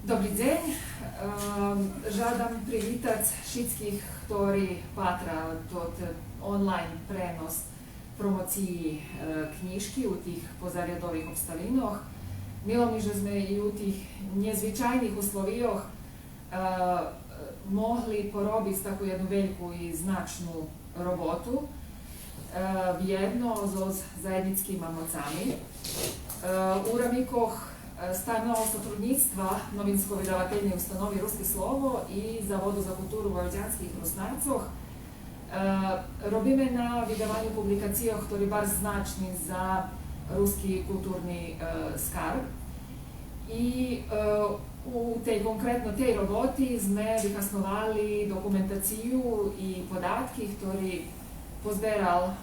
Dobrý deň. Žádam privítať všetkých, ktorí patra od online prenos promociji knjižki u tih pozarjadovih obstavinoh. Milo mi, že sme i u tih nezvyčajnih uslovijoh mohli porobiti takvu jednu veliku i značnu robotu vjedno z zajednickými mocami. Uramikoh stavnog sotrudnictva novinsko-vydavateljne ustanovi Ruski slovo i Zavodu za kulturu Vojvođanskih Rusnarcoh robíme na vydavanju publikacijoh, ktorý bar značni za ruski kulturni skarb. I u konkretno tej roboti sme vyhasnovali dokumentaciju i podatki, ktorý pozberal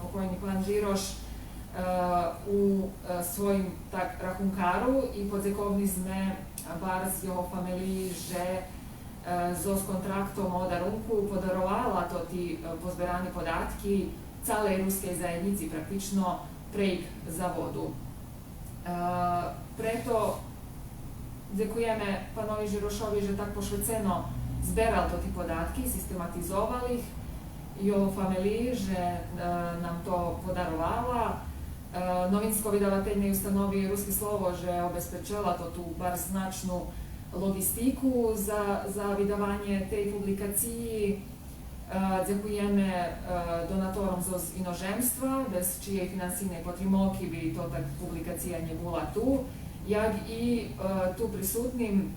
pokojni pan Žiroš u svojim tak rachunkaru i podzekovni sme bar z jeho familiji, že zo s kontraktom o darunku podarovala to ti pozberane podatki calej ruskej zajednici, praktično prejk zavodu. Preto dziękujemy panovi Žirošovi, že tak pošveceno zberal to ti podatki, sistematizoval ih i jeho familiji, že nam to podarovala. Novinsko-vydavateljnej ustanovi Ruski slovo, že obezpečila to tu bar značnu logistiku za vydavanje tej publikaciji. Dziękujemy donatorom z inozemstva, bez čije finansijne potrimoki bi to tak publikacija nie była tu, jak i tu prisutnim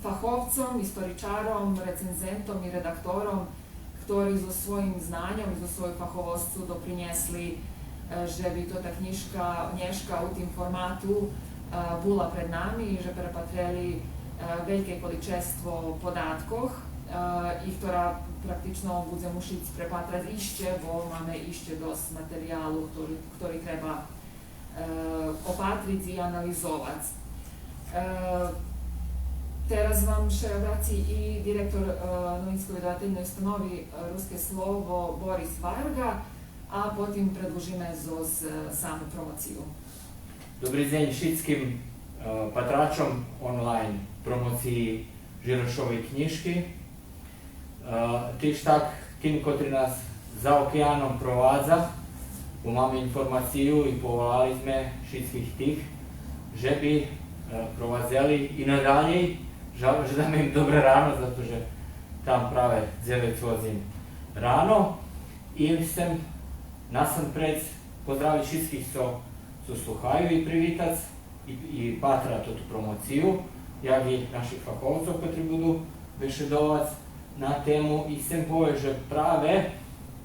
fachowcom, historičarom, recenzentom i redaktorom, ktorí so svojim znanjom i so svoju fahovostcu doprinesli, že by to ta knjižka u tim formatu bula pred nami i že prepatreli veľké količestvo podatkoch i ktorá praktično budze mušiť prepatrať ešte, bo máme ešte dosť materiálu, ktorý treba opatriť i analyzovať. Teraz vám še vraci i direktor novinsko-vydavateljnej ustanovi Ruske slovo Boris Varga, a potom predložíme samu promociju. Dobrý deň všetkým patračom online promociji Žirošovej knjižky. Tiež tak tým, ktorí nás za okeánom provádza, bo máme informáciu i povolali sme všetkých tých, že by provádzali i naďalej. Že dáme im dobré ráno, pretože tam práve 9 hodín ráno. I sem nasempred pozdraviť všetkých, co sluchajú i privítať i patrať túto promociju, jak i našich fahovcov, ktorí budú bešedovať na tému. I sem povie, že práve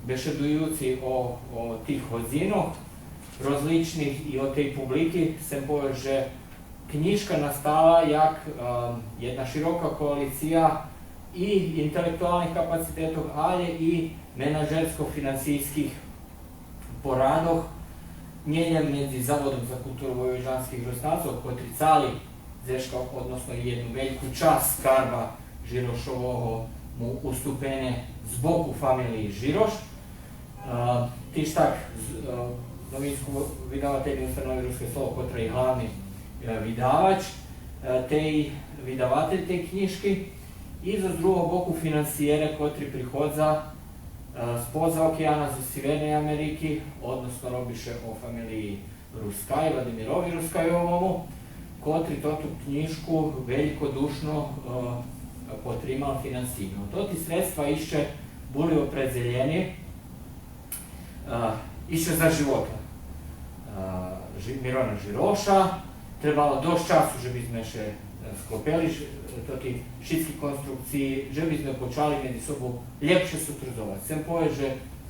bešedujúci o tých hodinoch rozličných i o tej publiky, sem povie, že knižka nastala jak jedna široká koalícia i intelektuálnych kapacitetov, ale i menažersko-financijských poradoch, nielen medzi Zavodom za kulturu Vojvođanskih Rusnarcov, ktorí cali zeška, odnosno jednu veľkú časť skarba Žirošového mu ustúpene z boku familii Žiroš. Tiež tak novinsko-vydavateljnej ustanovi Ruske slovo, ktorý je hlavný vydavač, vydavatelj tej knižky, i zo druhého boku financiere, ktorý prichodza spoza okeana zo Sjeverne Ameriky, odnosno robiše o familiji Ruskaj, Vladimirovi Ruskajovomu, kotri totu knjižku velikodušno potrimal finansijno. Toti sredstva išće boli opredzeljeni išće za života Mirona Žiroša. Trebalo dość času, že by sme še sklopili toti všetky konstrukciji, že by sme počali medzi sobou lepše sutrudovať. Chcem povedať, že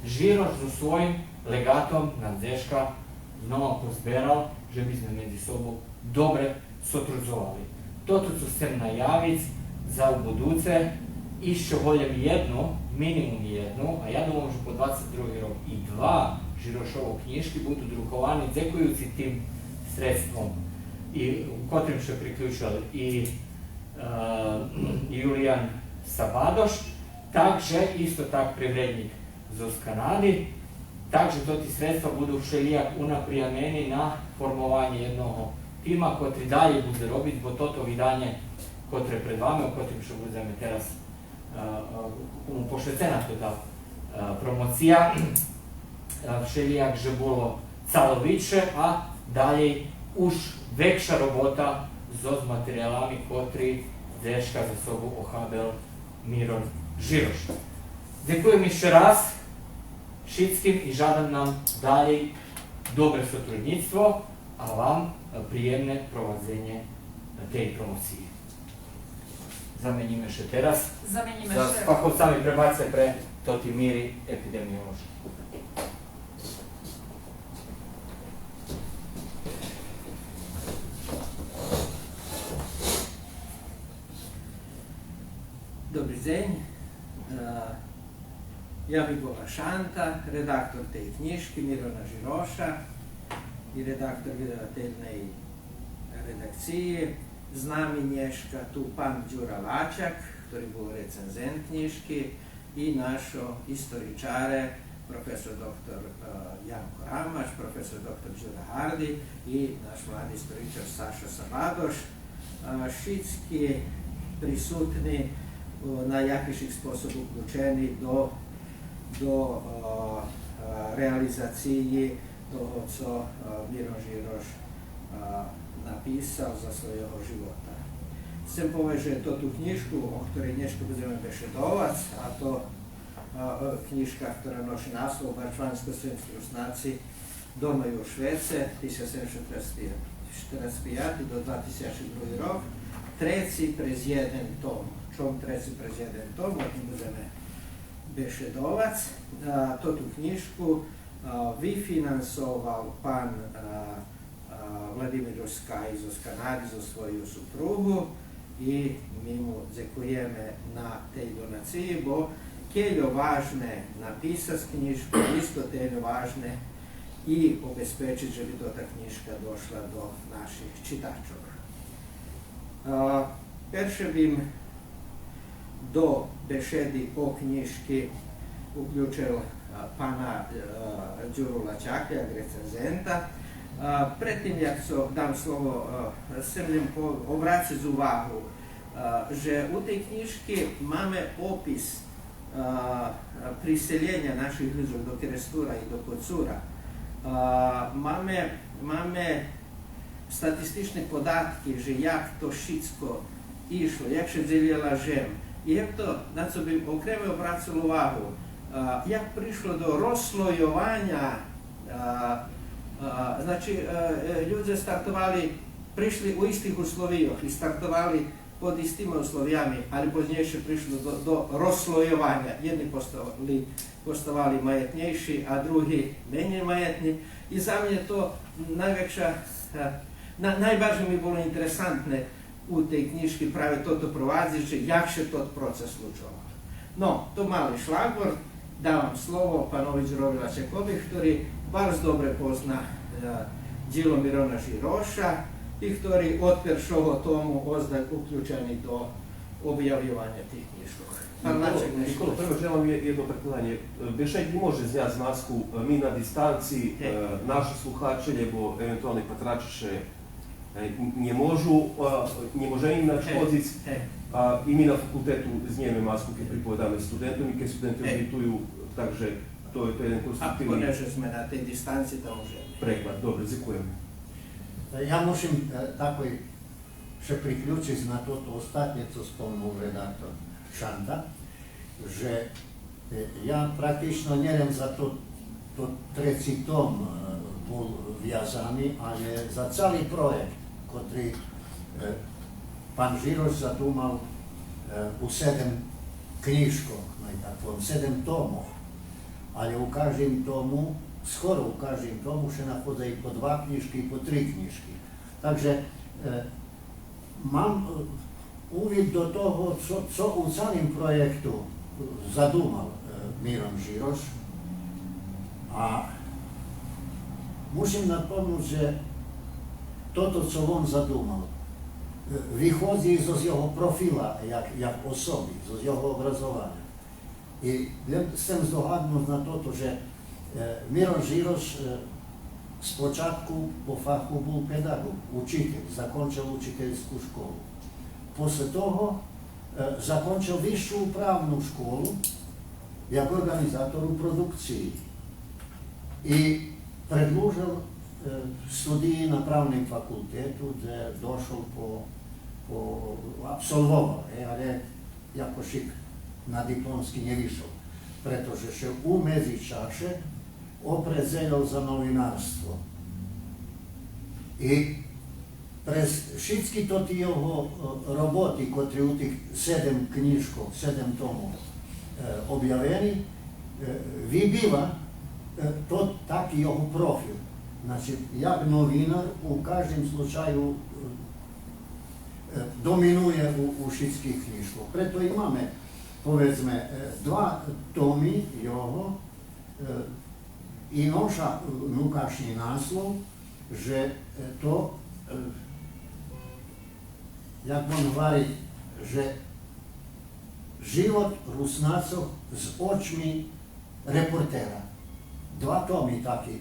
Žiroš so svojim legatom na Zeška znova pozberal, že by sme medzi sobou dobre sutrudzovali. Toto co chcem najaviť za u budúce, ešte voľem jednu, minimum jednu, a ja dúfam, že po 22. rok i 2 Žirošovo knjižky budú drukovaní, dzekujúci tým sredstvom, i kotrým še priključil i Julijan Sabadoš, takže isto tak privrednik z Kanady, takže to ti sredstva budu všelijak unaprijameni na formovanje jednog tima, kotri dalje bude robiť, bo toto vydanie, kotre pred vami, o kotrym što budeme teraz pošvecena teda promocija, všelijak, že bolo caloviče, a dalje už vekša robota s materiálami, kotri dečka za sobu ohabel Miron Žiroš. Ďakujem ešte raz všetkým i žádam nám dalje dobre sotrudníctvo a vám príjemné provadzenie tej promocii. Zameníme ešte teraz s fachovcami prebace pre toti míry epidemioložky. Dobrý deň, ja bih bola Šanta, redaktor tej knjižky Mirona Žiroša i redaktor vydavateljnej redakcije. Z nami nješka tu pan Đura Lačak, ktorý bol recenzent knjižky, i našo istoričare, profesor dr. Janko Ramaš, profesor dr. Đura Hardi i naš mladi istoričar Saša Sabadoš. Všetci prisutni na jakýšik spôsob uključení do realizácii toho, co Miron Žiroš napísal za svojho života. Chcem povedať, že to tú knižku, o ktorej dneska budeme bešedovať, a to knižka, ktorá nosi naslov Barčvansko-sremski rusnáci domaju u Švece 1745 do 2002 rok, treci prez jeden tom. Čom treci prez jeden tom, o tým budeme bešedovať. Toto knižku vyfinansoval pán Vladimír Skaj z Kanady zo svoju suprugu i mi mu ďakujeme na tej donaciji, bo keľo vážne napísať knižku, isto teľo vážne i obezpečiť, že by ta knižka došla do našich čitačov. Perše bym do bešedy o knjižki uključil pana Đuru Lačaka, jak recenzenta. Predtým, jak dám slovo, chcem obrátiť úvahu, že u tej knižky máme opis priseljenja naših ľudí do Krestura i do Kocura. Máme statistične podatki, že jak to všetko išlo, jak še dzeljela žem. I to, na co bi okreme obracilo uvahu, jak prišlo do rozslojovanja, znači ljudi prišli u istih uslovijah i startovali pod istima uslovijami, ali poznije prišlo do rozslojovanja. Jedni postavali majetnejši, a drugi menje majetni. I za mene to najvažnije mi bilo interesantne u tej knjižki pravi toto provadziće, jak še tot proces slučovao. No, to mali šlagvor, davam slovo panovi Đurovi Lačakovi, ktorý bardzo dobre pozna djelo Mirona Žiroša i ktorý od peršoho tomu ozdaj uključeni do objavljivanja tih knjižkov. Nikola, prvo želim jedno prekladanje. Bešaj ne može zjaz masku mi na distanci, naši sluhače, lebo eventualni patračiše nie može im naći pozic, i mi na fakultetu znijeme masku, keď pripovedáme studentom i keď studenti odbituju, takže to je jeden konstruktivni... Ako neže sme na tej distanci, to môžeme. Preklad, dobre, zikujem. Ja musím takoj še priključiť na toto ostatnje, co spomnul redaktor Šanta, že ja praktično nerem za to treci tom bol viazaný, ale za celý projekt, ktorý pán Žiroš zadúmal u 7 knižkoch, v 7 tomoch, ale u každým tomu, skoro u každým tomu še nachodzajú po 2 knižky, po 3 knižky. Takže mám uvid do toho, co u celým projektu zadúmal Miron Žiroš. A musím napomnúť, že toto, co on zadúmal, vychodzi zo jeho profila, jak osoby, zo jeho obrazovania. I chcem zdohadnúť na toto, že Miron Žiroš Spočatku po fachu bol pedagog, učiteľ, zakončil učiteľskú školu. Posle toho zakončil vyššiu právnu školu jak organizátor u produkciji i predložil studiji na pravnom fakultetu, gdje došao absolvovao, ali jako šik na diplomski nie vyšao, pretože še u mezičaše oprezeljal za novinarstvo. I prez všetky toti jeho roboti, kotri u tih 7 knjižkov, 7 tomov objaveni, vybiva to taki jeho profil. Znači, jak novinar u každem slučaju dominuje u všetkých knjižkov. Preto imame, povedzme, 2 tomi jeho i noša nukašnji naslov, že to, jak on hovorí, že život Rusnacov s očmi reportera. 2 tomi taki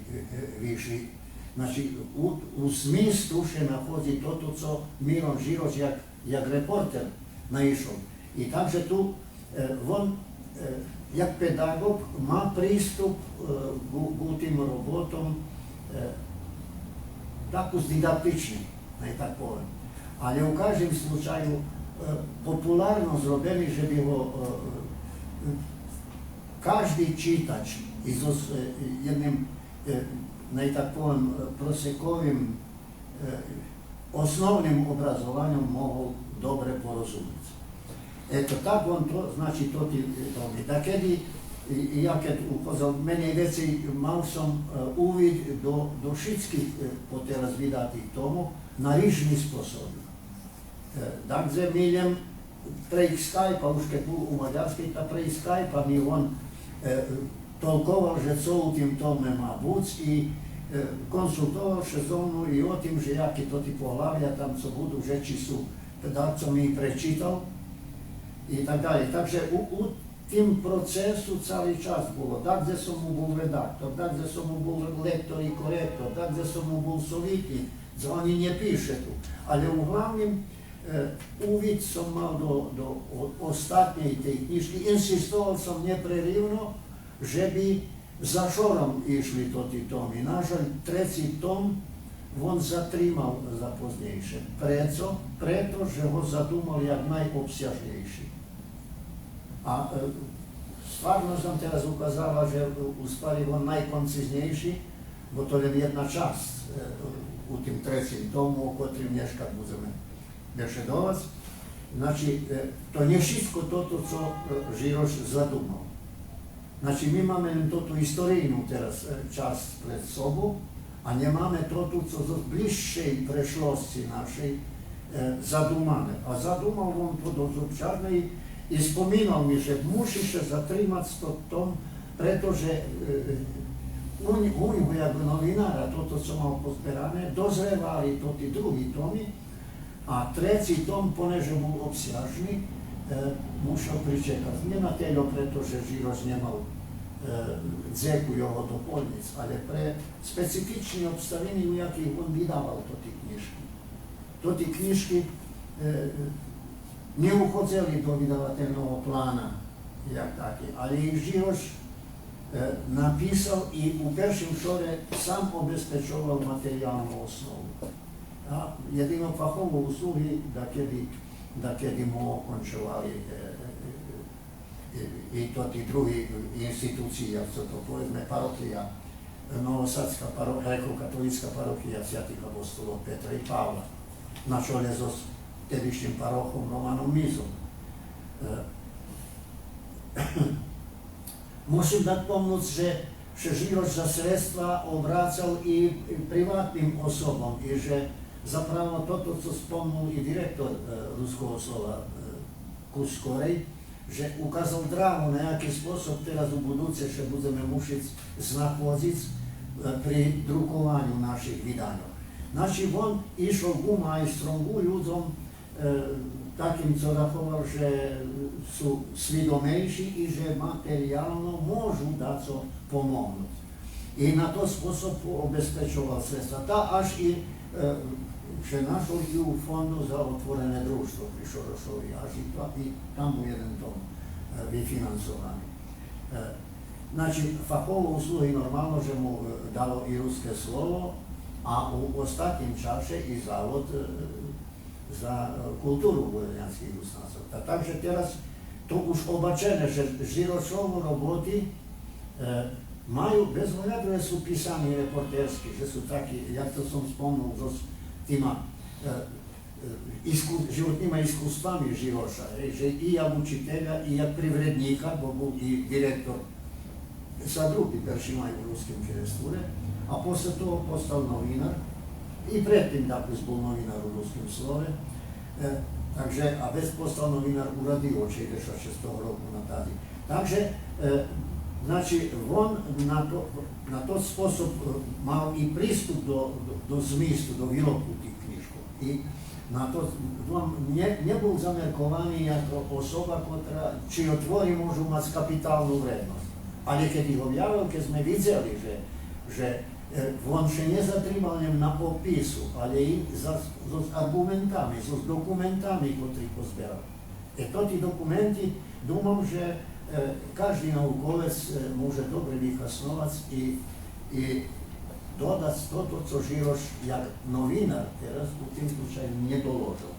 vyšli. Znači, u smislu še nahodzi toto, co Miron Žiroš jak reporter naišao. I takže tu on, jak pedagog, ma pristup k tim robotom tako didaktični, naj tak povem. Ali u kažem slučaju popularno zrobeni, že bi ho každý čitač s jednim, naj tak povem, prosekovim osnovnim obrazovanjem mogao dobre porozumjeti. Eto, tako on to, znači, to ti tomi. Da kedi, ja kad upozal, meni veci mal sam uvid do všetkých poterazvidatih tomov na rižni sposobni. Dakle, miljem prejk Skype-a, už kad u Mađarskej, ta prejk Skype-a mi on tolkoval, že co u tim tome ma buc i konsultoval še so mnou i o tim, že jaki to ti pohlavlja tam, co budu žeći su, da co mi prečital i tak dalje. Takže u tim procesu cali čas bilo, da gdje som mu bol redaktor, da gdje som mu bol lektor i korektor, da gdje som mu bol sovitnik, oni nje piše tu. Ali uglavnim uvid sam mal do ostatnje te knjižki, insistoval sam neprerivno, že bi za šorom išli to ti tomi. Nažalj, 3. tom on zatrimal za poznejše. Preto, že ho zadumal jak najobsjažnejši. A stvarno sam teraz ukazala, že u stvari on najkonciznejši, bo to je jedna čast u tim 3. tomu, o kotrim nješkad budeme bešedovac. Znači, to nije všetko toto, co Žiroš zadumal. Znači, mi máme toto istorijnu teraz čast pred sobu, a nemáme toto, co z bližšej prešlosti našej zadumane. A zadumal on to dosť občarne i spomínal mi, že musíš zatrimať to tom, pretože u njegu jak novinara, toto, co mal pozberané, dozrevali to ti drugi tomi, a 3. tom, poneže bol obsjažný, musel pričekati. Ne na teljo, pretože Žiroš nemal dzeku jeho dopoljnic, ali pre specifični obstavini, u jakih on vydaval to ti knjižki. To ti knjižki ne uhodzeli do vydavatelnog plana, jak taki, ali ih Žiroš napisal i u peršim šore sam obezpečoval materijalnu osnovu. A jedino fahovo usluhi da kedi mu okončovali i to ti drugi instituciji, jak se to povedzme, parohija, Novosadska grekokatolička parohija Svatih apostolov Petra i Pavla, na čole so tedišnjim parohom Rovanom Mizom. Musim dat pomnuc, že Žiroš za sredstva obracal i privatnim osobom i že zapravo toto, co spomnul i direktor Ruskого slova Kuskorej, že ukázal drahu na jaký spôsob teraz u budúce, že budeme musieť znachodziť pri drukovaniu našich vydaňov. Znači, on išao ku majstrom, ku ľuďom takým, co zachoval, že sú svidomejší i že materiálno môžu daco pomôcť. I na to spôsob obezpečoval sredstva. Tá až i že našol i u fondu za otvorené društvo pri Šorošovi, až i tam mu jeden tom vyfinancovaný. Znači, fachovo usluhy normalno, že mu dalo i ruské slovo, a u ostatnim čaše i Zavod za kulturu vojvođanskih Rusnacov. Takže teraz to už obačene, že Žirošovo roboti majú, bez ohľadu, že sú písaní reportérsky, že sú takí, jak to som spomnul, s týma životnýma iskustvami Žiroša, že i jak učiteľa, i jak privredníka, bo bol i direktor sa druhý peršimaj u ruskim kiresture, a posle toho postal novinar, i predtým takus bol novinar u ruskim slove, takže, a već postal novinar u Radio 66. roku na tada. Takže, znači, on na to sposob mal i pristup do zmislu, do výroku tých knižkov. I na to on nebol zamerkovaný ako osoba, či otvori môžu mať kapitálnu vrednosť. Ale keď ich objavil, keď sme videli, že on še nezatrímal na opisu, ale i s argumentami, s dokumentami, ktorý pozberal. To tí dokumenti, dúmam, že každý naukovec môže dobre vychasnovať i dodať toto, co Žiroš, jak novinar, teraz u tým slučajom nedoložil.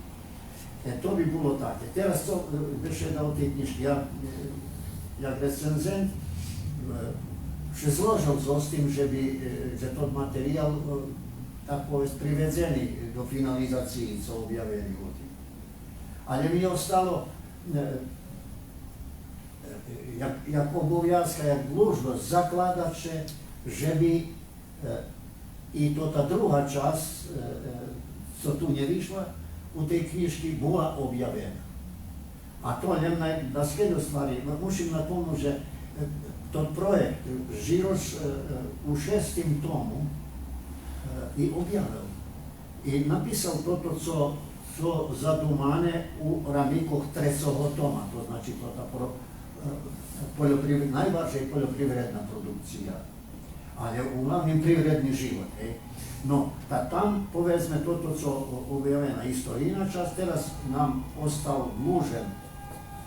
To by bolo také. Teraz to beše dal tej knižky. Ja, jak recenzent, že zložil s tým, že to materiál tak povedz privedzený do finalizácií, co objavili o tým. Ale mi ostalo jak obowiązka, jak dłużność zakładacze, żeby i to ta druga czas, co tu nie wyszła, u tej kniżki była objawiona. A to nie na stvari, musím napomnúť, že to projekt Žiroš u 6. tomu i objavil. I napísal toto, co zadumane u ramikoch 3. toma, to znači to ta najvažnija poljoprivredna produkcija, ali uglavnom privredni život. No, tam povezme toto, co objavljena istorina čas, teraz nam ostao dlužen,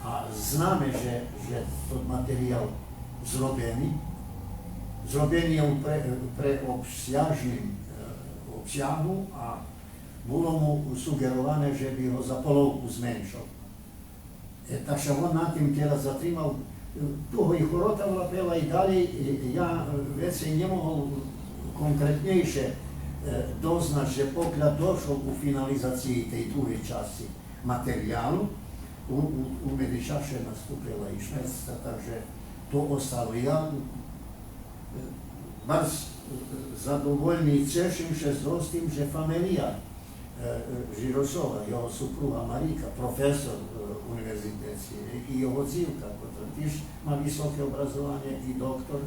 a zname, že to materijal zrobeni je u preobsjažnim obsjahu, a bilo mu sugerovane, že bi ho za polovku zmenšal. Takže on na tým teraz zatrímal, toho i chorota vlapela i dalej, ja veci nemohol konkrétnejšie doznať, že pokiaľ došlo u finalizácii tej druhej časti materiálu, u Medičaše nastúpila i Švedska, takže to ostalo. Ja vás zadovoľný ceším še s tým, že familija Žirošova, jeho supruga Marika, profesor univerzitetski, i jeho cívka, ktorá tiež má vysoké obrazovanie, i doktor,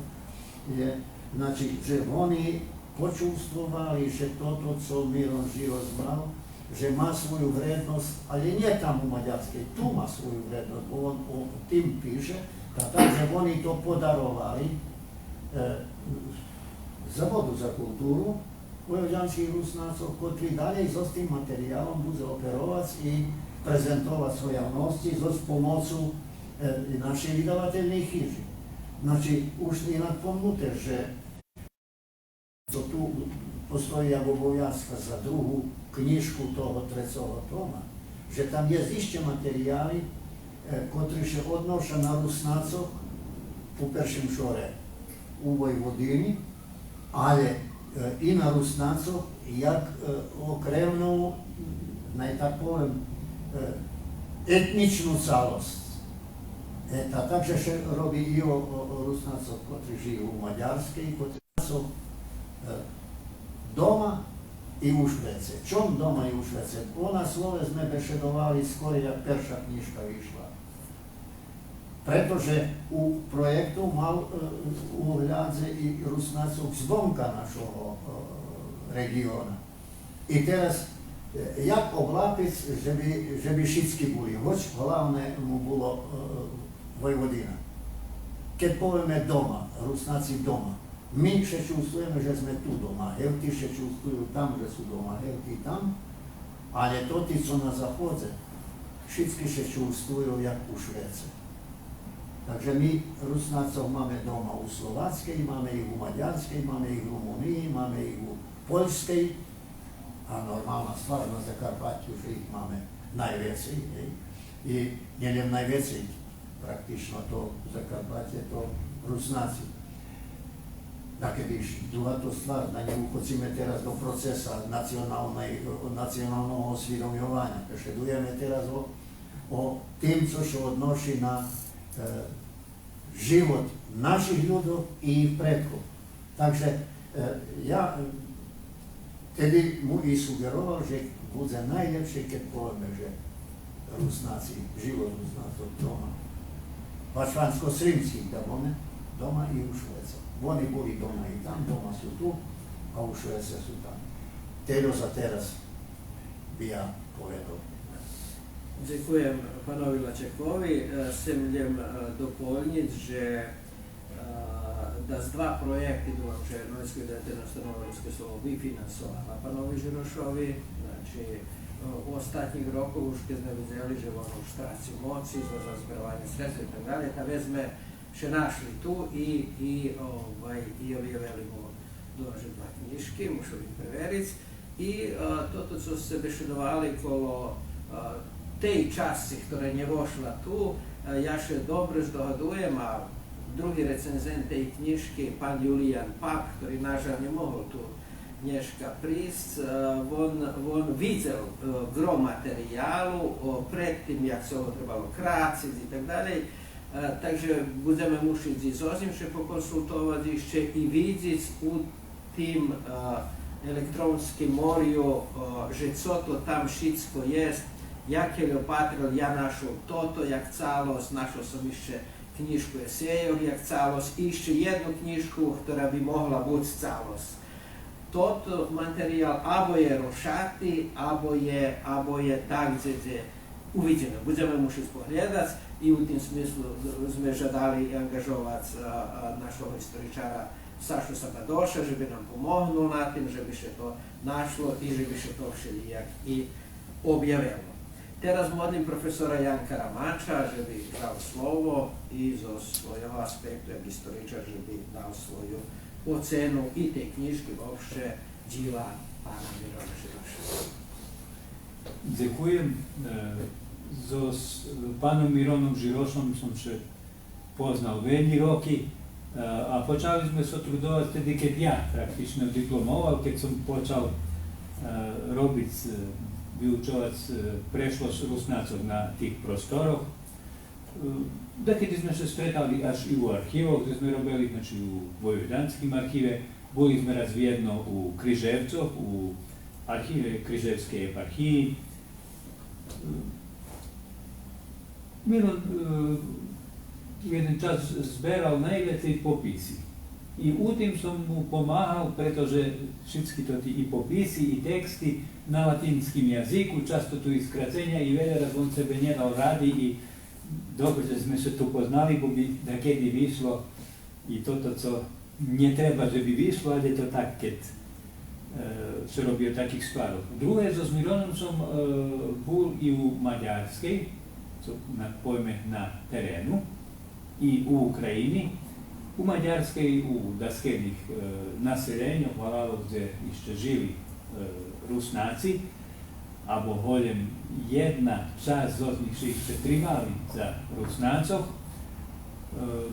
znači, že oni počústvovali, že toto, co Miron Žiroš mal, že má svoju vrednosť, ale nie tam u Maďarskej, tu má svoju vrednosť, bo on o tým píše, takže oni to podarovali Zavodu za kultúru vojvođanských Rusnácov, ktorí dalej so s tým materiálom bude operovať i prezentovať svoje javnosti s pomocou našej vydavateľnej chyži. Znači, už je napomnuté, že to tu postojí obowiązka za druhú knižku toho 3. toma, že tam je ešte materiály, ktoré sa odnoša na Rusnácoch po prvším šore u Vojvodini, ale i na Rusnácoch, jak okrevnú, tak poviem, etničnú celosť. Takže sa robí i o Rusnácoch, ktorí žijú u Maďarskej, ktorí sú doma i u Švece. Čom doma i u Švece? Ona slove sme bešedovali skoro, jak perša knižka vyšla. Pretože u projektu mal uhľadze i Rusnácov zvonka našho regióna. I teraz, jak oblápic, že by všetky boli, hoď hlavné mu bolo Vojvodina. Keď povieme doma, Rusnáci doma, Mi še čustvujeme, že sme tu doma, Helti še čustvujú tam, že sú doma, Helti tam, ale toti, co na zachodze, všetky še čustvujú jak u Švédce. Takže my Rusnácov máme doma u Slováckej, máme ich u Maďarskej, máme ich v Rumunii, máme ich u Poľskej a normálna stvar na Zakarpatiu, že ich máme najviacej. I neviem najviacej, praktično to Zakarpatie, to Rusnáci. Takedy druhá to stvar, na ňu uchodzíme teraz do procesa nacionálneho osviedomňovania. Prešedujeme teraz o tým, co sa odnoší na život našich ľudov i ich predkov. Takže ja tedy mu i sugeroval, že bude najlepšie, keď povieme, že Rusnáci, život Rusnácov doma. Vašvansko-Srimských doma i u Švédca. Oni boli doma i tam, doma sú tu, a u Švédce sú tam. Teraz by ja povedal. Dziękuję panovi Lačekovi. Semljem dopolniť, že da z dva projekti dúfam, že Novinska vydavateľná ustanova Ruské slovo vyfinansovala panovi Žirošovi. Znači, u ostatnich rokov už keď sme videli, že on už stráci moci, za zbierovanie sredstva i tak dalje, da vezme še našli tu i objavili mu dođe dva knjiški, mušo ih preveric. I toto, co se bešedovali kolo tej časti, ktorá nevošla tu, ja še dobro zdohadujem, a drugi recenzent tej knjiške, pan Julijan Pap, ktorý nažal nemohol tu dneška prísť, on videl gro materiálu pred tým, jak sa ho trebalo kráciť i tak dalej. Takže budeme mušiť zozim še pokonsultovať ešte i vidieť u tým elektronskim morju, že co to tam všetko jest, jak je opatril, ja našol toto, jak calost, našol som ešte knižku esejov, jak calost, ešte jednu knižku, ktorá by mohla byť calost. Toto materiál abo je rošatý, abo je tak, kde uvidíme. Budeme mušiť pohľadať i u tým smislu sme žadali angažovať našho historičara Sašu Sabadoša, že by nám pomohol na tým, že by še to našlo i že by še to všelijak i objavilo. Teraz modlím profesora Janka Ramača, že by dal slovo i zo svojho aspektu, jak historičar, že by dal svoju ocenu i tej knižky uopšte díla pána Mirona Žiroša. Ďakujem. So pánom Mironom Žirošom som še poznal veľmi roky a počali sme sa trudovať vtedy, keď ja praktično diplomoval, keď som počal robiť, vyučovať prešlosť Rusnácov na tých prostoroch. Dakedy sme sa stretali až i u archívoch, kde sme robili, znači u Vojvodanskim archíve, boli sme raz jedno u Križevcoch, u archíve Križevskej eparchii. Miron jeden čas zberal najviacej popisy. I u tým som mu pomáhal, pretože všetky to i popisy, i texty na latinskim jazyku, často tu i skracenia, i veľa raz on sebe nedal rady i dobre, že sme sa tu poznali, bo by takedy vyšlo i toto, co nie treba, že by vyšlo, ale to tak, keď sa robí o takých skladov. Druhé, so s Mironom som bol i u Maďarskej, pojme na terénu, i u Ukrajini. U Maďarskej, u daskených naseljenjoch, hvalalo, gdje ešte žili Rusnáci, abo holjem jedna časť z nich še ešte primali za Rusnácov.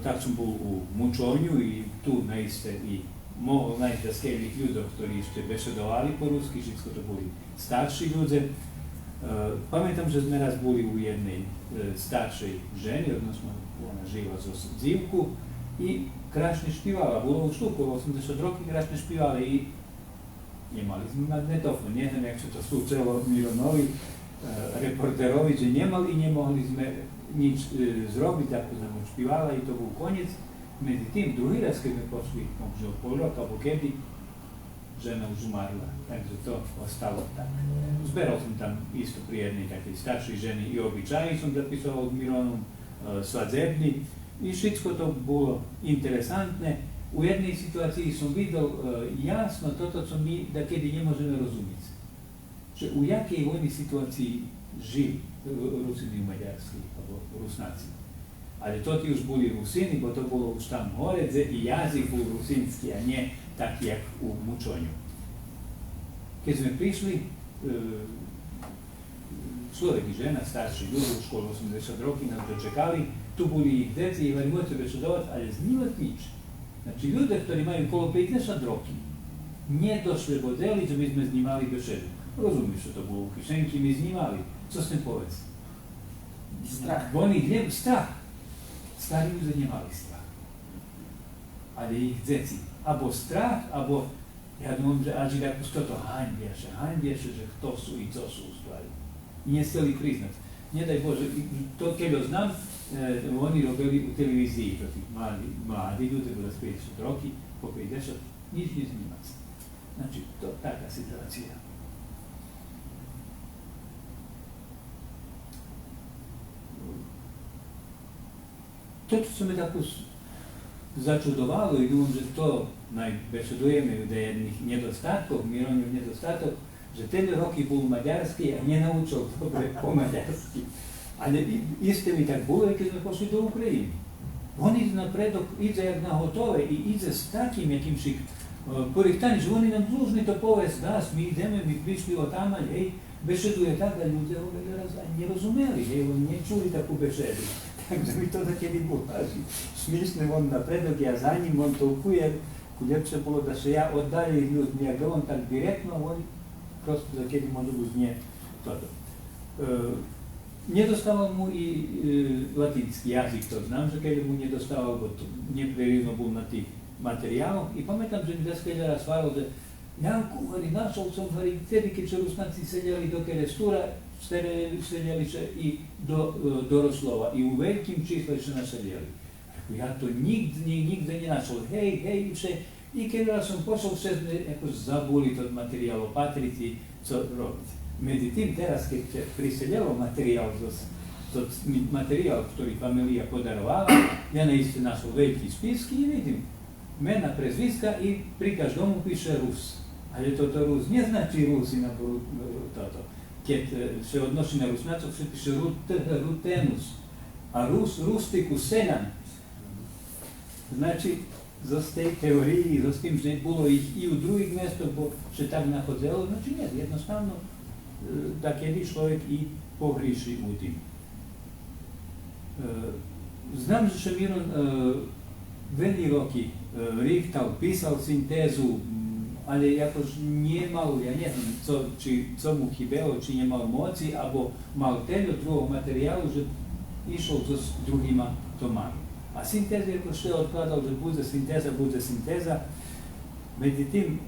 Tak som bol u Mučovňu i tu naiste i mohol nájsť daskených ľudov, ktorí ešte bešedovali po rusky, všetko to boli starší ľudia. Pamätám, že sme raz boli u jednej staršej ženy, odnosno ona žila zo dzivku i krásne špívala. Bolo už tu, okolo 80 rokov, krásne špívala i nemali sme magnetofon. Neviem, jak sa to slúčilo Mironovi, reporterovi, že nemali i nemohli sme nič zrobiť, ako sme mu špívala i to bol koniec. Medzi tým, druhý raz, keď sme pošli, možno pol roka, alebo kedy, žena už umarla, takže to ostalo tak. Zberal som tam isto pri jednej takej staršej ženy i obyčaji som zapisoval s Mironom svadzebný i všetko to bolo interesantné u jednej situaciji som videl jasno toto, co mi da kedy ne možeme rozumieť. Že u jakej vojnej situaciji žili Rusini u Maďarskej, alebo Rusnáci. Ale to ti už boli Rusini, bo to bolo už tam horedze i jazyk bol rusinský a nie taký, jak u Mučonju. Keď sme prišli, človek i žena, starší ljudi u školu 80 roky nás dočekali, tu boli ich deci i hovorili, môžete bešedovať, ale znívať nič. Znači, ľudia, ktorí majú okolo 50 roky, nedošli bodeli, že my sme znімali bešedu. Rozumieš, čo to bolo u kišenky, my znімali. Co s tým povedz? Strach. Oni nie, strach. Starí ľudia nemali strach. Ale ich deci. Abo strach, abo ja dúfam, že až ako to hanbieše, že kto sú i co sú stvari. Nie chceli priznať. Nedaj Bože, to keď ho znam, oni robili u televiziji, to tí mladí ľudia, boli 50 roky, po 50, nič neznímať. Znači, to taká situácia. To, čo sa mi tako začudovalo i dúfam, že to najbešedujeme da jedných nedostatkov, Mironov nedostatok, že tedy roky bol maďarský a nenaučil dobre po maďarsky. Ale isté mi tak bolo, keď sme pošli do Ukrajiny. On ide napredok, ide jak na hotové i ide s takým jakýmsi porihtaním, že oni nám dlužni to povesť, nás, my ideme, my prišli od tam, hej, bešeduje tak, a ľudia ho ani nerozumeli, hej, oni nečuli takú bešedu. Takže mi to takedy bolo až smiešne, on napredok, ja za ním, on toľkuje, lepšie bolo, da sa ja oddali ľudí, ak on tak direktno, oni prosto takedy modu znie toto. Nedostával mu i latinský jazyk, to znam, že keď mu nedostával, bo to neprerivno bol na tých materiáloch. I pamätám, že mi deska raz svaril, že Janku, hovorí, našol som, hovorí, vtedy, keď čo Rusnáci sedeli do Kerestúra, sedeli sa i do Roslova, i u veľkým čísle sa nasedeli. Ja to nikde nenašol, hej, vše. I keď raz som pošol, vše sme zabuli to materiál o Patrici, co robiť. Medzi tým teraz, keď prisedelo materiál, ktorý familia podarovala, ja naiste našol veľký spisky i vidím mena, prezviska i pri každomu píše Rus. Ale toto Rus neznačí Rusina toto. Keď sa odnosi na Rusnácov, sa píše Rutenus. A Rustiku Senan. Znači, zo z tej teórii, zo s tým, že bolo ich i u druhých mestoch, bo sa tak nachodzelo, znači nie, jednostavno, da kedy človek i pohríši u tým. Znam, že Miron veľmi roky richtal, písal syntézu, ale jakož nemal, ja neviem, co mu chybelo, či nemal moci, alebo mal teľo druhého materiálu, že išiel so s druhýma tomami. A syntéza, ako što je odkladal, že bude syntéza, medzi tým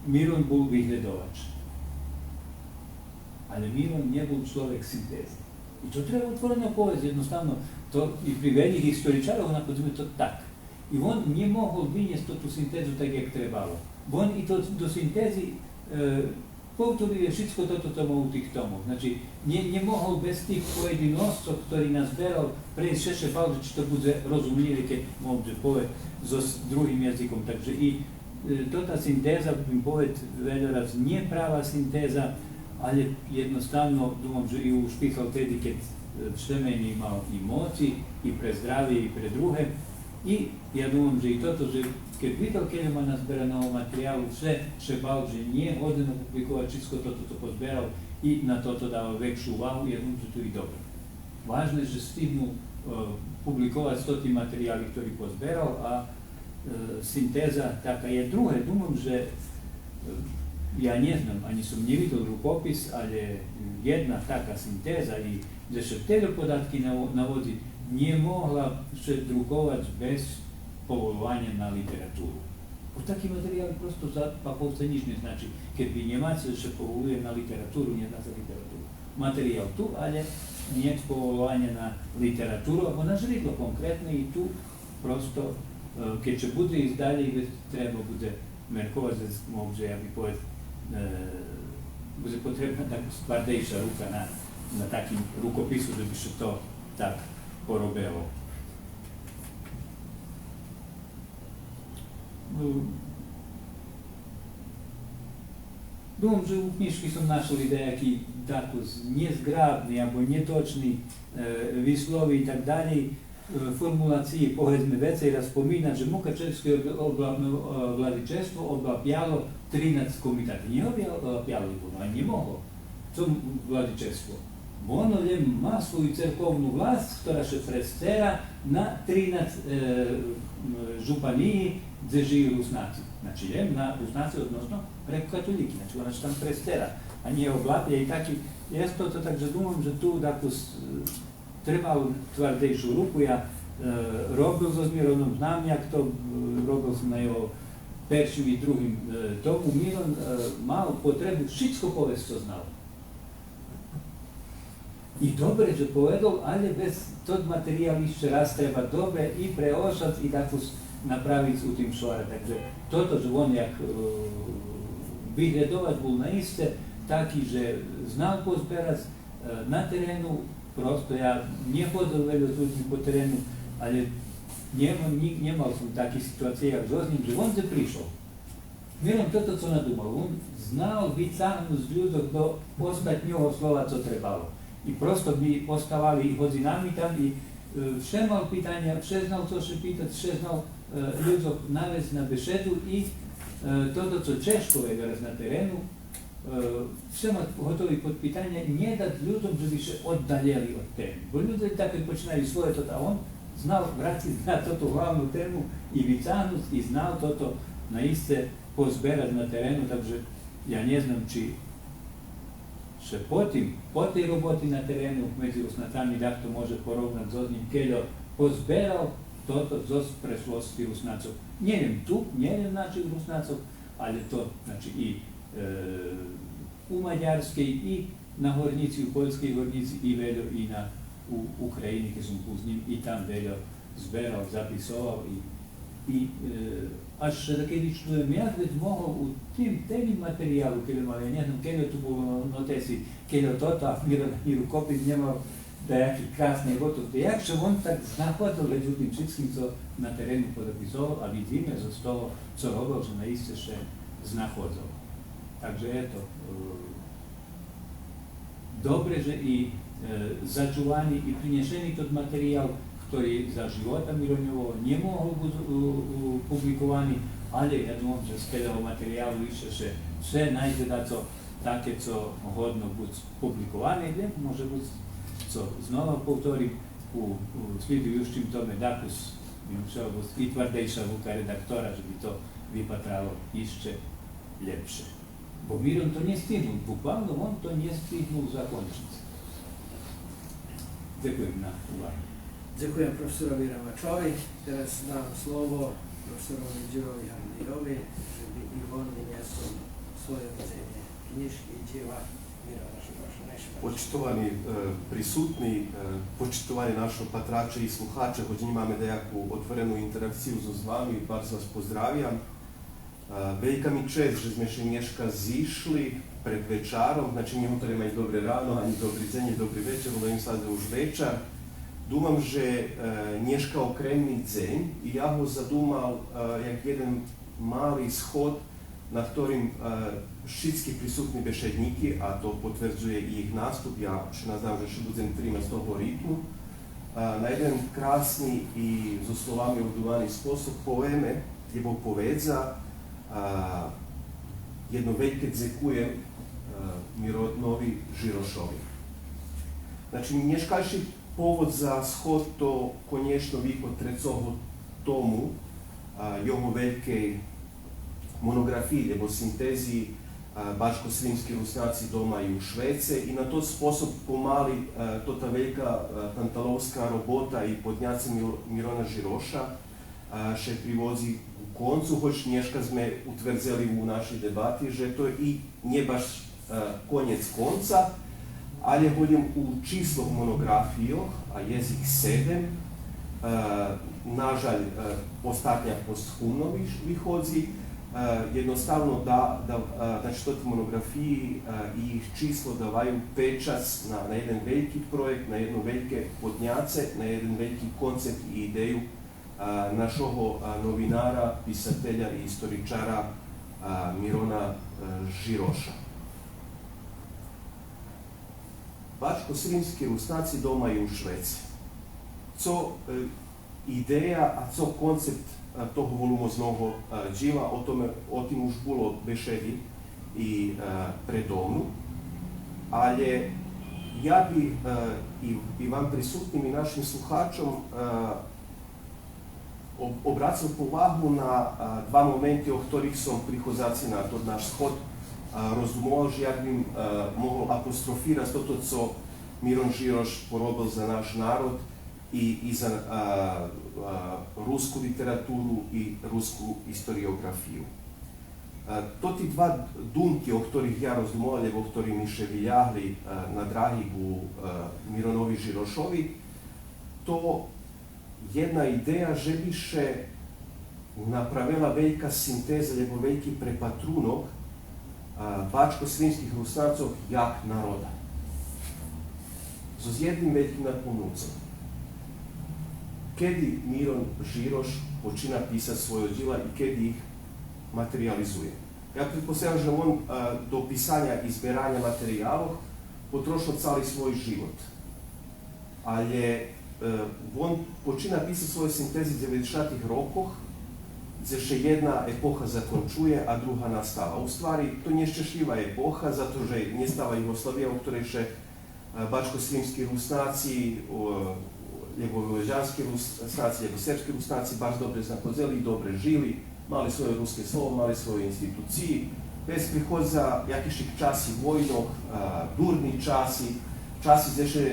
Miron bol vyhľadovač. Ale Miron nebol človek syntézy. I to treba otvoreno povedať, jednostavno, to i pri veľných historičárov nachodzíme to tak. I on nemohol vyniesť tú syntézu tak, jak trebalo. On i to do syntézy povtoruje všetko toto tomu u tých tomov. Znači, nemohol bez tých pojedinostcov, ktorý nás beral, prejsť šeše bal, že či to bude rozumljivé, keď môže povedať so druhým jazykom. Takže i tota syntéza, bym povedať, veľa raz neprava syntéza, ale jednostavno, dúfam, že i už písal tedy, keď Štemeni mal i moci, i pre zdravie, i pre druhé. I ja dúfam, že i toto, že keď videl Keľma nazberaného materiálu, vše bal, že nie je hodné publikovať, všetko toto pozberal i na toto dával väčšiu váhu, ja dúfam, že to je dobre. Vážne, že stihnú publikovať tým materiály, ktorý pozberal a syntéza taká je druhé. Dúfam, že ja neznam, ani som nevidel rukopis, ale jedna taká syntéza i že sa tieto podatky navodí, nemohla sa drukovať bez povolovania na literatúru. Bo taký materiál prosto za Papovce nič neznačí. Keď by Nemáci sa povoluje na literatúru, nie na literatúru. Materiál tu, ale nie povolovania na literatúru, alebo na žridlo konkrétne i tu prosto, keď sa bude ísť ďalej, treba bude merkovať, že ja by povedal, bude potrebná taká tvrdejšia ruka na takým rukopisu, že by sa to tak porobilo. думам, že u knižky som našol nejaký nezgrabný alebo netočný výslovy i tak dalej, formulácii povedzme vecej da spomína, že Mukačevské vladičestvo objapialo 13 komitata. Nije objapialo ih ono, a nije moglo. To vladičestvo. Ono má svoju cerkovnu vlast, ktorá se prestera na 13 županiji gdje živi Rusnaci. Znači, na Rusnaci, odnosno preko katoliki, znači ona se tam prestera, a nije oblapja i taki. Ja to takže думам, že tu trebalo tvrdejšiu ruku. Ja robil so Mironom, znam jak to, robil som na jeho perším i druhým tomu. Miron mal potrebu všetko povesť, čo znal. I dobre, že povedal, ale bez tog materijal ešte raz treba dobre i preošať i tako napraviť u tým šora. Takže toto, že on jak vyhľadovať bol naiste taký, že znal pozberať na terenu. Prosto ja nechodil veľa s ľuďmi po terénu, ale nemal som takých situácií, jak so s ním, že on prišiel. Mirom toto, co nadúmal, on znal vycáhnuť z ľudí do ostatného slova, co trebalo. I prosto by ostávali hodzinami tam i vše mal pitania, vše znal, co še pitať, vše znal ľudí navesť na bešedu i toto, co Češkové raz na terénu, все готові під питання, не дати людям, щоб ще віддалили від теми. Бо люди так як починають своє, а він знав, браті, знав ту головну тему і відтягнув, і знав то наїсте позбирати на терену, так що я не знаю, чи ще потім, по тій роботі на терену, між руснацами, дехто може порівняти з одним, Кельо позбирав то з прийшлості руснаців. Не wiem тут, не wiem наших руснаців, але то, значить, і u Maďarskej i na hornici, u Poljskej hornici i veľa i na Ukrajini, keď som s ním i tam veľa zberal, zapisoval i až keď čujem, jak već mohol u tým materiálu, keď mal, ja neviem, keď tu bolo notesi, keď toto, a ni rukopis nemal dajaký krásny gotov, jak že on tak znachodil veď u tým všetkým, co na terénu podapisoval a vidíme z toho, co robil, že naiste še znachodzol. Takže je to dobre, že i začúvaný i prinešený tento materiál, ktorý za života Miroňovho nemohol byť publikovaný, ale ja dúfam, že z toho materiálu ešte že vše nájde daco také, co hodno byť publikované, môže byť, co znova povtorím, u slідуючим tome dakus musela byť i tvrdejšia ruka redaktora, že by to vypatralo ešte lepšie. Bo Miron to nie stihnul, bukvalno on to nie stihnul zakončiť. Ďakujem na uvahu. Ďakujem profesorovi Ramačovi. Teraz dám slovo profesorovi Đurovi Hamdirovi, že by i on vyniesol svoje vidzenie knižky i djela Mirona Žiroša. Почитувані присутні, почитувані нашого патрача і слухача, хоч маємо деяку отворену інтеракцію з вами, bardzo вас поздравljam. Велика ми чест, že sme še dneška zišli pred večarom, znači njemu to nemaju dobre rano, ani dobri dzen, ani dobri večer, ali im sad je už večer. Думам, že dneška okremni dzen i ja ho zadumal jak jeden mali shod, na ktorým všetci prisutni bešedníky, a to potvrdzuje i ich nástup, ja še naznam, že še budem trimať z toho rytmu, na jeden krásny i so slovami obdúvaný spôsob poeme, kde bol povedza, jedno veľké dzekujem Mironovi Žirošovi. Znači, dneškajší povod za schod to koniečno východ trecoho tomu jeho veľkej monografiji, lebo sinteziji baško-slimski rusnaci doma i u Švece i na to sposob pomali to ta velika pantalovska robota i podnjaci Mirona Žiroša še privozi u koncu, hoć dneška sme utvrdzeli u našoj debati, že to i nije baš konec konca, ali hodím u čísloch monografijoh, a jezik 7, nažalj ostatnja posthumno vyhodzi, jednostavno znači to monografiji i ich číslo davajú pečas na jeden veľký projekt, na jedno veľké podnjace, na jeden veľký koncept i ideju нашого новинара, писателя і історичара Мирона Žiroša. Bačko-srimski Rusnaci domaju u Šveci. Co ideja, a co koncept toho volumoznogo dživa, o tim už bilo bešedi i predovnu, ali ja bi i vam prisutnim i našim sluhačom obracil povahu na dva momenti, o ktorých som pri chodzáci na to náš schod rozumoval, že jak bym mohol apostrofírať toto, co Miron Žiroš porobil za náš národ i za rusku literatúru i rusku historiografiju. Toti dva dumki, o ktorých ja rozumoval, lebo ktorí mi še vyľahli na drahigu Mironovi Žirošovi, to jedna ideja, že bi še napravila veľká syntéza, lebo veľký prepatrunok bačko-srimskih Rusnacov jak naroda. So s jedným veľkým napomúcom. Kedy Miron Žiroš počína písať svoje djela i kedy ich materializuje. Ja pretpostavljam, že on do pisanja i zbierania materijalov potrošil celý svoj život. Ale on počína písať svoje syntézy v 90. rokoch, gdje še jedna epoha zakončuje, a druga nastava. U stvari, to nije ščešljiva epoha, zato že nestava Jugoslavija, u ktorej še bačko-srimski Rusnaci, ljegovođanski Rusnaci, ljegosrpski Rusnaci baš dobre znakozeli, dobre žili, mali svoje ruske slovo, mali svoje instituciji, bez prihodza jakišik časi vojnog, durni časi gdje še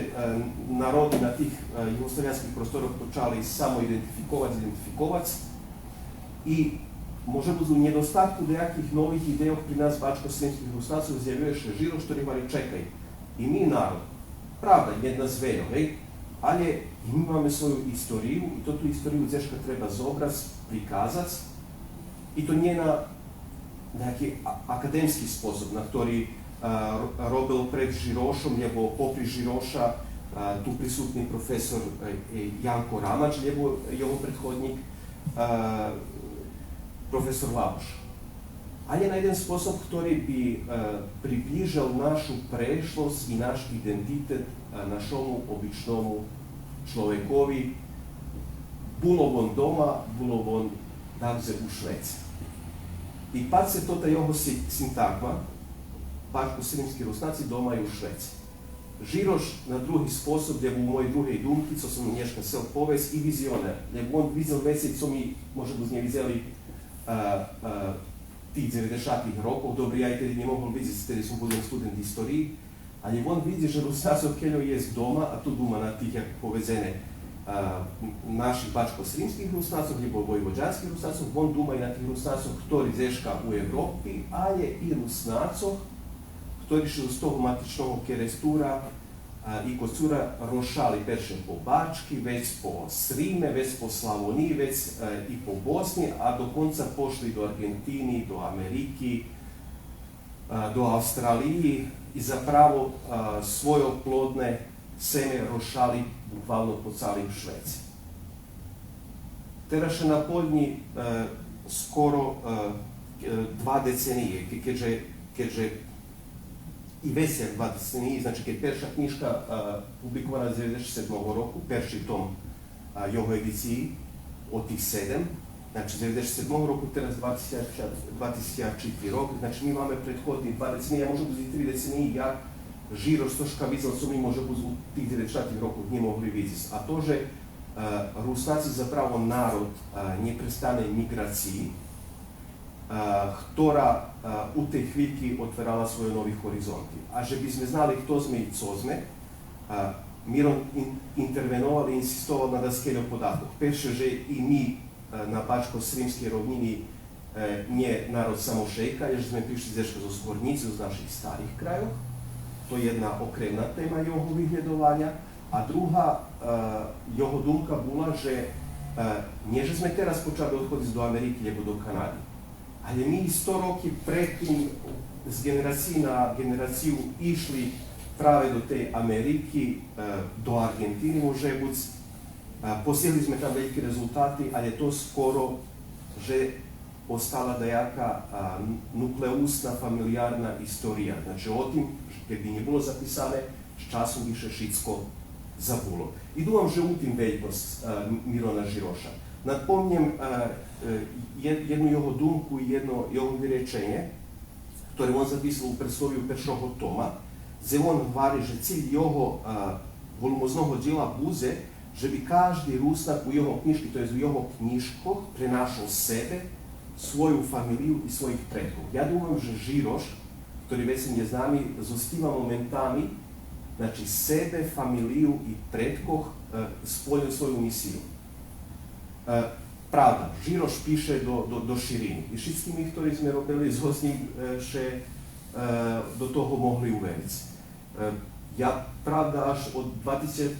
narodi na tih jugoslavijanskih prostorov počali samo identifikovati i možda u nedostatku nejakih novih idejov pri nas bačko-srimskih Rusnacov zjavljuje še Žiroš, ktorý hovorí, čekaj, i mi narod, pravda, jedna zvejo, ali i mi máme svoju istoriju i to tu istoriju zeška treba zobraz, prikazati i to nije na neki akademski sposob, na ktorý robil pred Žirošom, lebo popri Žiroša tu prisutni profesor Janko Ramač, lebo jeho prethodnik profesor Labuš. Ali je na jeden spôsob, ktorý by približal našu prešlosť i naš identitet našomu običnomu človekovi, bilo on doma, bilo on dakle u Šveci. I pad se tota jeho sintagma, bačko-srimski Rusnaci domaju u Šveci. Žiroš na drugi spôsob, gdje u mojej druhej dumki, co sam nješka sel povest, i vizioner. Lebo on videl veci, co mi možda uz nje vidjeli tih 90-ih rokov. Dobro, ja i tedy ne mogol vidjeti, tedy sam budem student historiji, ali on vidi, že Rusnacov keljo jest doma, a tu duma na tih, jak povezene naših bačko-srimskih Rusnacov, lebo vojvođanskih Rusnacov, on duma i na tih Rusnacov, ktorí zeška u Evropi, a je i Rusnacov, ktorí še z toho matičnog kerestura i kocura rošali perše po Bački, već po Srime, već po Slavoniji, već i po Bosni, a do konca pošli do Argentini, do Ameriki, do Australiji i zapravo svoje plodne seme rošali bukvalno po calim Šveci. Teraz še na poljni skoro 2 decenije, keďže i vesel 2 decenije, znači keď perša knjiška publikovana v 97. roku, perši tom jeho ediciji od tih 7, znači 97. roku, teraz 2004 rok, znači mi máme prethodni 2 decenije, a možda buzi 3 decenije, jak Žiroš troška vidjel, co mi možda buzi u tih 94 roku nije mogli vidjeti. A to, že Rusnaci zapravo narod neprestane migraciji, ktorá u tej chvíľky otvorala svoje novi horizonti. A že by sme znali, kto sme i co sme, Miron intervenoval i insistoval na daskeľo podatkoch. Perše, že i my na bačko-srimskej rovnini nie národ samo šejka, že sme prišli zeško zo Skvornici, z našich starých krajov. To je jedna okremna téma jeho vyhľadovania. A druhá jeho dumka bola, že nie, že sme teraz počali odchodiť do Ameriky, lebo do Kanady. Ale mi 100 roky predtým z generácií na generáciu išli práve do tej Ameriky, do Argentíny, môže buď Postigli sme tam veliki rezultati, ali je to skoro že ostala dejaka nukleusna familijarna istorija. Znači o tim, keď by nebolo zapísané, s časom by še všetko zabulo. I dúfam, že u tým veľkosť Mirona Žiroša. Napomnem jednu jeho думку i jedno jeho vyrečenje, ktoré on zapísal u presloviju Peršoho Toma, gdje on govori, že cilj jeho volumoznog djela bude, že bi každý Rusnak u jeho knjiški, to je u jeho knjiškoh, prenašao sebe, svoju familiju i svojih predkov. Ja думам, že Žiroš, ktorý već je znami, zostiva momentami, znači sebe, familiju i predkoh spoljio svoju misiju. Pravda, Žiroš piše do širini. I všetci mi, ktorí sme robili s ním, še do toho mohli uveriť. Ja, pravda, až od 24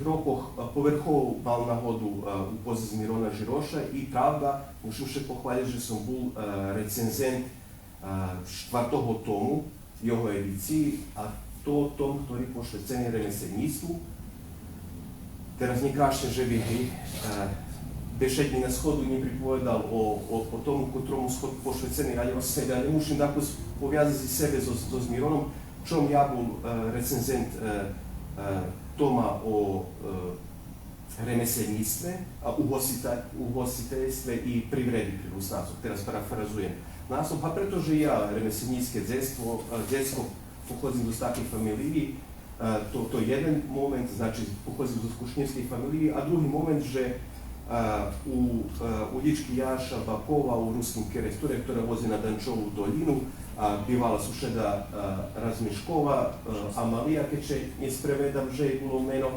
rokoch povrchov mal nahodu upoznať Mirona Žiroša i pravda, musím še pohvaliť, že som bol recenzent 4. tomu jeho edícii a to tom, ktorý posvetený remeselníctvu. Teraz nekrašne, že by Bešek mi na schodu nepripovedal o tomu, ktorému schod posvetený, ale ja nemusím tako poviazati sebe s Mironom, čom ja bol recenzent toma o remeselníctve, ugostiteljstve i privredi pri Rusnacov, teraz parafrazujem naslov, pa pretože ja remeselnícke djetsko pochodzim do takve familiji, to je jedan moment, znači pochodzim do skušnjevske familiji, a drugi moment, že u ulički Jaša Bakova u ruskim keresture, ktorá vozi na Dančovu dolinu, bivala sušeda Razmiškova, Amalija, keď ne sprevedam, že je bilo meno,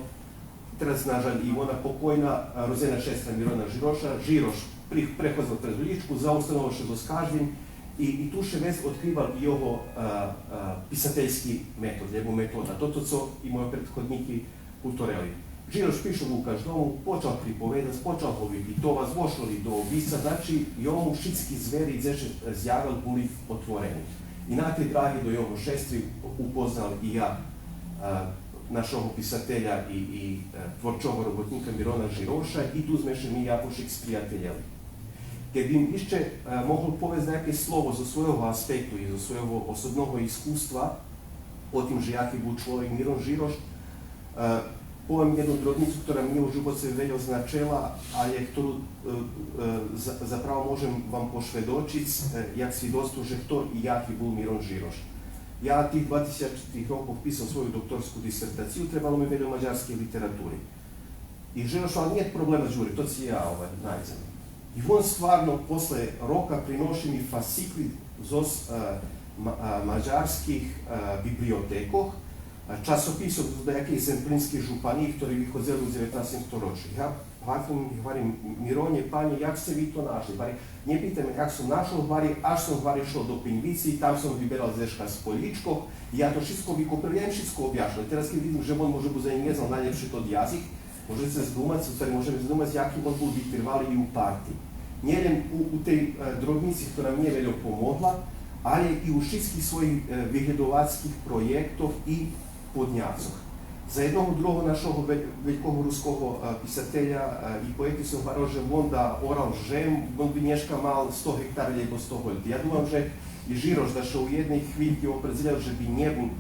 teraz nažalj i ona pokojna, rozena šestra Mirona Žiroša, Žiroš prehodzal pred uličku, zaustanovao do skaždim i tu še već otkrival i jeho pisateljski metod, jego metoda, toto co i moji prethodniki utoreli. Žiroš piše u každomu, počal pripovedati, počal povipitovat, zvošli do obisa, znači i ovom všetky zveri dzeže zjagal boli otvoreni. I na te dragi do jeho šestri upoznal i ja našого pisatelja i tvorčovog robotnika Mirona Žiroša i tu sme še mi jakošik sprijateljali. Keď im ešte mohol povedať nejaké slovo zo svojho aspektu i zo svojho osobného iskustva o tým, že jaký bol človek Miron Žiroš, poviem jednu drobnicu, ktorá mne už život se veľa značila, ale ktorú zapravo môžem vám pošvedočiť, jak svidostvu, že kto i jaký bol Miron Žiroš. Ja tých 24 rokov písal svoju doktorskú disertáciu, trebalo mi veľa maďarskej literatúry. I Žiroš, ale nije problema žuri, to si ja najdem. I on stvarno posle roka prinoši mi fascikli z mađarskih bibliotekoh, časopisov z nejakej zemplínskej županiji, ktorí vychodzeli v 19. storočí. Ja hovorím, Mironie, pani, jak ste vy to našli? Ne pýtaj me, jak som našol, až som šel do Pinvici, tam som vyberal zeška z políčkov, ja to všetko vykopil, ja im všetko objašnil. Teraz keď vidím, že on može bu za njim ne znal najljepši tod jazik, možete se zdumati, možete zdumati, jaký on bol vytrvali i u partiji. Nielen u tej drobnici, ktorá mne veľa pomogla, ale i u všetkých svojich vyhľadovackých projektoch i podnjacoch. Za jednoho druhého našeho veľkého ruského pisatelja i poety som hovoril, že on da oral žem, on by dneška mal 100 hektara alebo 100 hoľdy. Ja dúfam, že i Žiroš da še u jednej chvíľky opredzieľal, že by nebol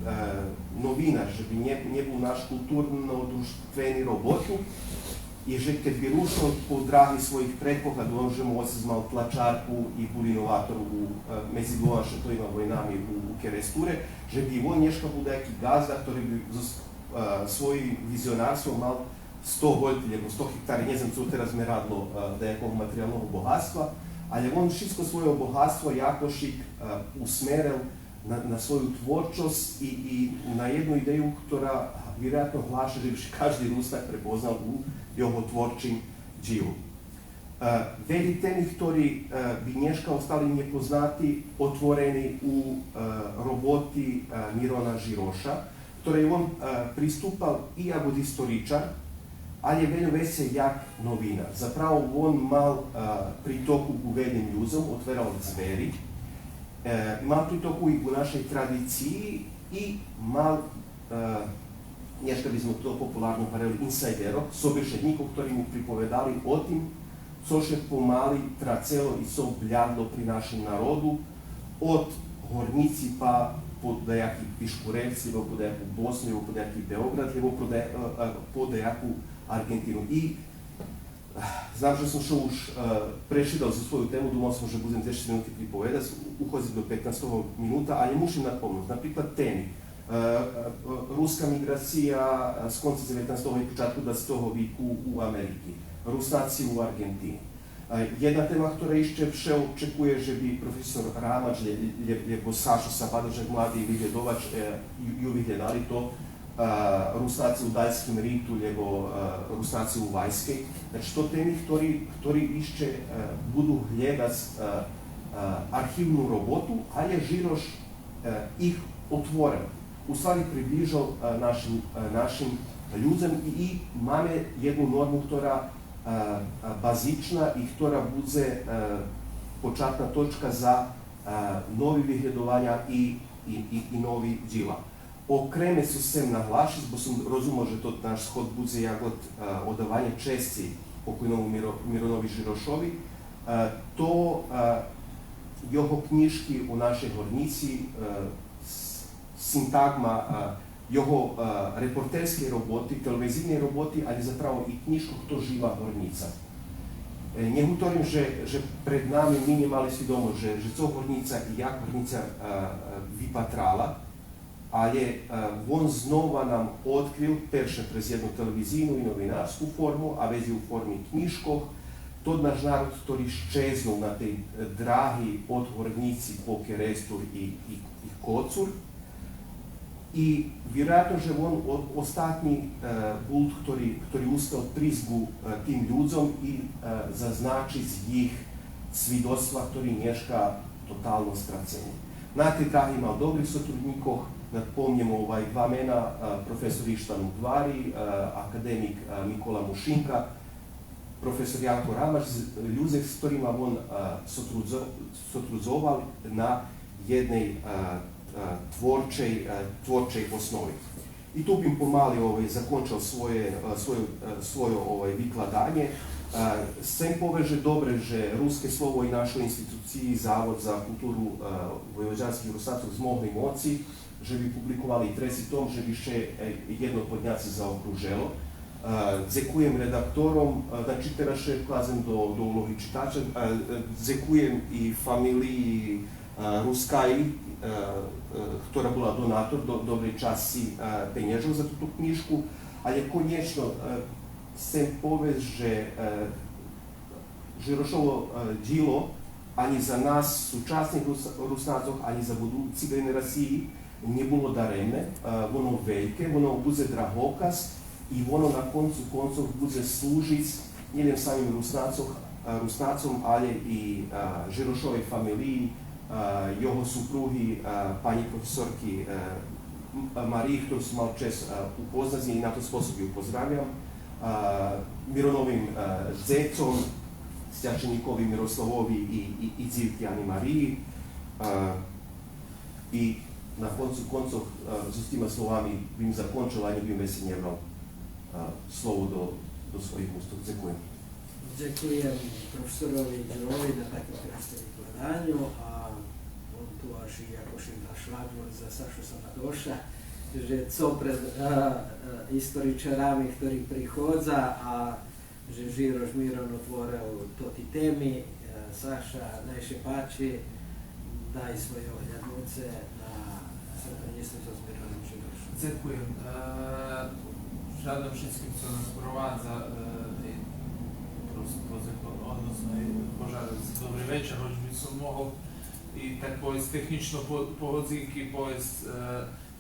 novinar, že by nebol náš kultúrno-društveni robotnik i že keď by rušil po dráhy svojich predkov, a dúfam, že mu otec mal tlačárku i bol inovátor medzi dvoma svetovými vojnami u Keresture, že by on dneška bol nejaký gazda, ktorý by svojim vizionárstvom mal 100 voľty, alebo 100 hektári, ne znam, co teraz me radilo nejakého materiálneho bohatstva, ale on všetko svoje bohatstvo jakošik usmeril na svoju tvorčosť i na jednu ideju, ktorá vjerojatno hlaša, že by každý Rusnak prepoznal u jeho tvorčím dživu. Veli temi, ktorí by dneška ostali nepoznati, otvoreni u roboti Mirona Žiroša, ktorej on pristupal i ako historičar, ali je veľmi veće jak novinar. Zapravo on mal pritoku u veljnim ljuzom, otveral zveri, mal pritoku i u našoj tradiciji i mal Nješka bismo to popularno pareli insajderov, sobešednikov, ktorí mu pripovedali o tým, co še pomali tracelo i so bljadlo pri našem narodu, od Hornici pa po dejaki Piškurevci, po dejaku Bosnu, po dejaki Beograd, po dejaku Argentinu. I znam, že som šo už prešidal za svoju tému, думал som, že budem 10 minúty pripovedať, uchozím do 15 minúta, ale musím napomnúť. Napríklad témy. Ruska migracija z konca 19. i počátku 20. віку u Ameriki, Rusnáci u Argentíny. Jedna téma, ktorá ešte vše očekuje, že by profesor Rámač, lebo Sašo Sabadožek, mladý vyhľadovač, ju vyhľadali to Rusnáci u Daljskim ritu, lebo Rusnáci u Vajskej. Znači, to témy, ktorí ešte budú hľadať archívnu robotu, ale Žiroš ich otvoril. U stvari približal našim ľuďom i máme jednu normu, ktorá bazična i ktorá bude počatna točka za novi vyhľadovania i novi djela. Okreme su sem naglašiť, bo som rozumel, že to náš schod bude jak odavanje česti pokojnomu Mironovi Žirošovi. To jeho knjižki u našej Hornici, sintagma jeho reporterskej roboty, televizijnej roboty, ali zapravo i knjižko Kto živa Hornica. Ne govorim, že pred nami mi nemali svidomo, že co Hornica i jak Hornica vypatrala, ali on znova nam otkril, perše prez jednu televizijnu i novinarsku formu, a vezi u formi knjižkoh, to naš narod, ktorý ščeznul na tej drahi od Hornici po Kerestur i Kocur. I vjerojatno, že on ostatni bult, ktorý uspel prizgu tým ľuďom i zaznačiť ich svidoctva, ktorý Nješka totalno straceni. Na tej drahi mal dobrih sotrudnikov, napomnimo dva mena, profesor Ištan Udvari, akademik Mikola Mušinka, profesor Janko Ramaš, ľudia, s ktorými on sotrudzoval na jednej tvorčej osnovi. I tu bih pomali zakončal svoje vykladanje. Sem poveže dobre, že ruske slovo i našoj instituciji Zavod za kulturu vojvođanskih Rusnacov zmogli moci, že bi publikovali i tresi tom, že bi še jedno podnjaci zaokruželo. Zekujem redaktorom, da čiteraše klazem do ulohi čitača, zekujem i familiji Ruskaj, ktorá bola donátor, dobrej časti peniežov za túto knižku, ale koniečno chcem povedať, že Žirošovo djelo ani za nás, súčasných Rusnácov, ani za budúci generácii nebolo daremné, ono veľké, ono bude drahokaz i ono na koncu koncov bude slúžiť nielen samým Rusnácom, ale i Žirošovej familii, jeho supruhy, pani profesorki Mariji, ktorú som mal čest upoznať i na to spôsob ju pozdravljam, Mironovim zecom, Stjačenikovi Miroslavovi i Dzivki Ani Mariji. I na koncu koncov s týma slovami bym zakončil, a nebym si nebral slovo do svojich ústov. Ďakujem. Ďakujem profesorovi Đurovi na takom krásnom vykladanju, a on tu až i jakož im naš odgovor za Sašu Samadoša, že co pred istoričarami, ktorí prichodza, a že Žiroš Miron otvoril toti temi. Saša, najše páči, daj svoje ohľadnice na srednjestvím sa s Mironom Žirošom. Ďakujem. Žádám všetkým, co nás provádza, odnosno požádať dobrý večer, hoď by som mohol i tak povedz technično po hodzinky povedz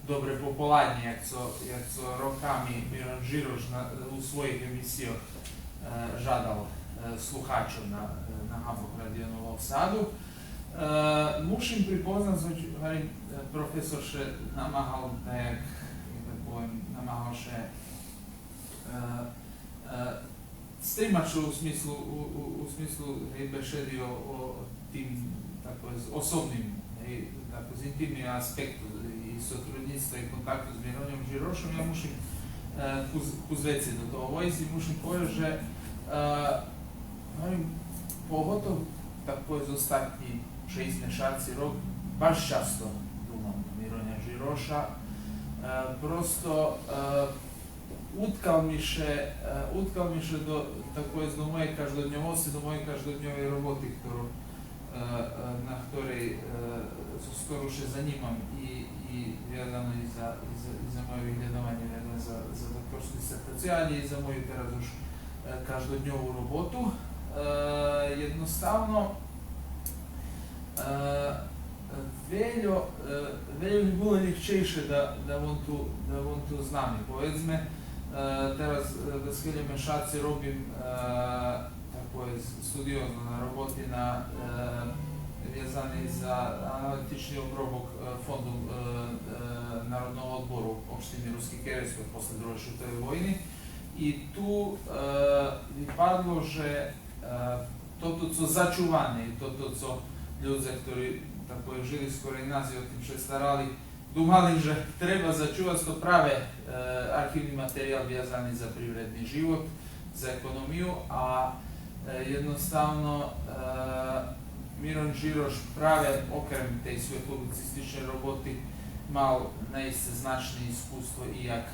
dobre popoladne, jak co rokami Miron Žiroš u svojich emisijach žadal sluhačov na Hamburg Radio Novog Sadu. Mušim pripoznat, hovorím, profesor še namahal nejak, namahal še strimaču u smislu bešedio o tim tako osobnim, tako intimnim aspektu i sotrudnictva i kontaktu s Mironom Žirošom. Ja mušim ku zveci do toho vojzi, mušim povedať, že pogotovo tako je z ostatnji 6 mešaci rok, baš často dumam Mironja Žiroša. Prosto utkal mi še do moje každodnjovosti, do moje každodnjove roboti, na ktorej skoro še zanimam i vezano i za moje vyhledovanje vezano za doktorsku disertaciju, ali i za moju teraz už každodnjovu robotu. Jednostavno, veljo bi bilo ljehčejše, da bom tu z nami. Povedzme, teraz da skelje mešaci robim tako je studiozno na roboti vezani za analitični obrobok fondu Narodnog odboru opštini Ruski Kereskoj posle druge šutove vojni. I tu vypadlo, že toto, co začuvane i toto, co ľudze, ktorí tako je žili skoro i nas i o tim še starali, dumali, že treba začuvati to prave arhivni materijal vezani za privredni život, za ekonomiju, a jednostavno Miron Žiroš prave okrem tej svoje publicistične roboti mal naiste značne iskustvo i jak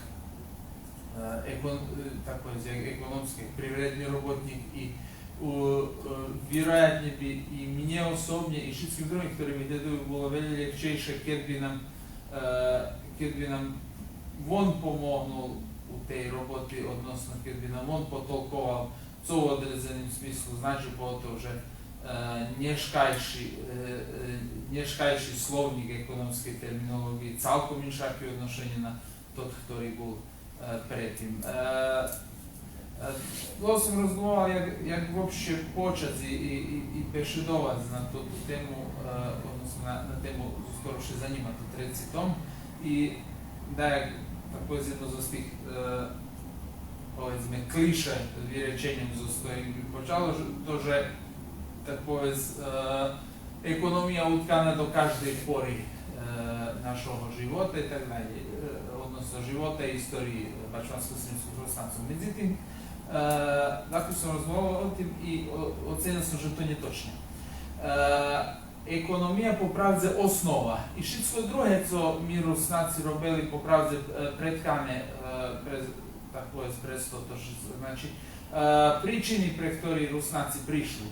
ekonomski privredni robotnik i vjerojatnje bi i mnje osobnje i všetkým drugim, ktorí mi gleduju, bolo veľmi ljehčejše, keď bi nam on pomognul u tej roboti, odnosno keď bi nam on potolkoval co u određenim smislu, znači pogotovo, že nješkajši slovnik ekonomske terminologije celkom inšak je odnošenje na tot, ktorý bol predtým. Dlho sam razgovarao jak uopće početi i pešedovati na tu temu, odnosno na temu skoro še zanima tu treci tom, i da je tako je jedno z tih povedzme kliše rečenjem zostoji počalo to, že tako je ekonomija utkana do každej pori našого života i tako dalje, odnosno života i istoriji bačvansko-sremskog prostanstva. Međutim, dakle sam razgovarao o tim i ocenio sam, že to nije točno. Ekonomija popravdze osnova i všetko druge, co mi Rusnaci robili popravdze pretkane tako je presto to što znači pričini pre ktorih Rusnaci prišli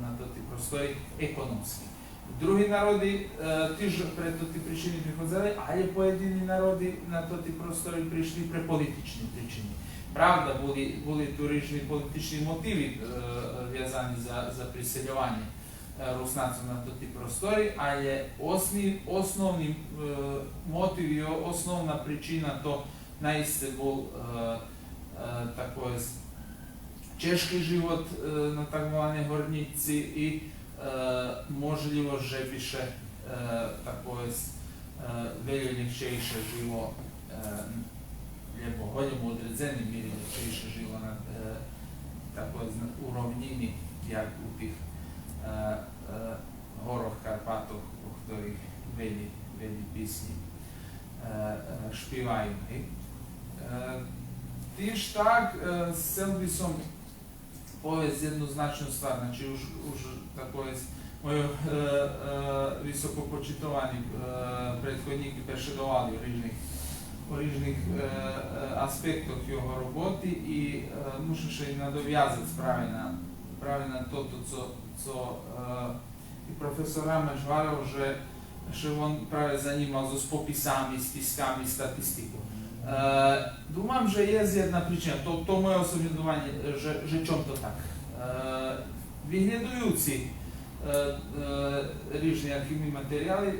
na toti prostori ekonomski. Drugi narodi tiž pre toti pričini prihodzeli, ali pojedini narodi na toti prostori prišli pre politični pričini. Pravda, boli tu rižni politični motivi vezani za priseljovanje Rusnacom na toti prostori, ali osnovni motiv i osnovna pričina to naiste bol tako je češki život na takvane hornici i možljivo že više tako je veljo ljehčejše živo lijepo holjom odredzenim ili ljehčejše živo na tako je u rovnini jak u tih horoh Karpatov, u ktorých velji pisni špivaju. Tiž tak, sel bi som povest jednu značnu stvar, znači už tako je moji visoko počitovaní prethodníky pešedovali o rižnih aspektoch jeho roboti i mušim še i nadovjazati pravi na toto, co i profesor Rameš varao, že on prawie zanimal z popisami, spiskami, statistiku. Думам, że jest jedna przyczyna, to moje osobne думanie, że czym to tak. Wyglądający różne archiwne materiały,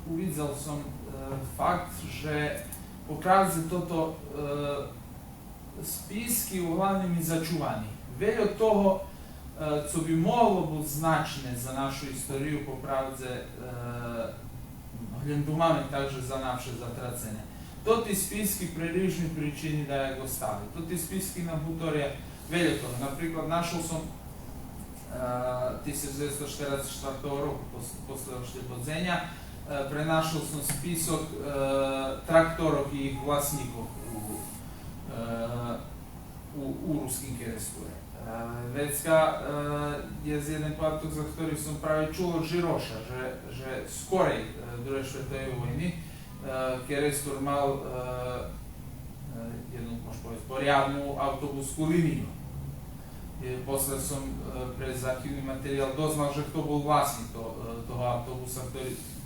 uwidział sam fakt, że poprawdze to spiski uglavnom zaczuwani. Wiele od toho, co by moglo być znaczne za naszą historię, poprawdze glądumamy także za nasze zatracenie. To te spiski pre różnych przyczyn da go stavi. To te spiski na butorje veliko. Napríklad našao sam 1944 roku posle oslobodzenja prenašal som spisok traktorov i ich vlastníkov u ruským kerestúre. Vecka je z jeden podatok, za ktorý som práve čul od Žiroša, že skorej druhej svetovej vojny Kerestur mal jednu, možno povedať, poriadnu autobusku liniju. Posle som pre archívny materiál doznal, že kto bol vlastník toho autobusa,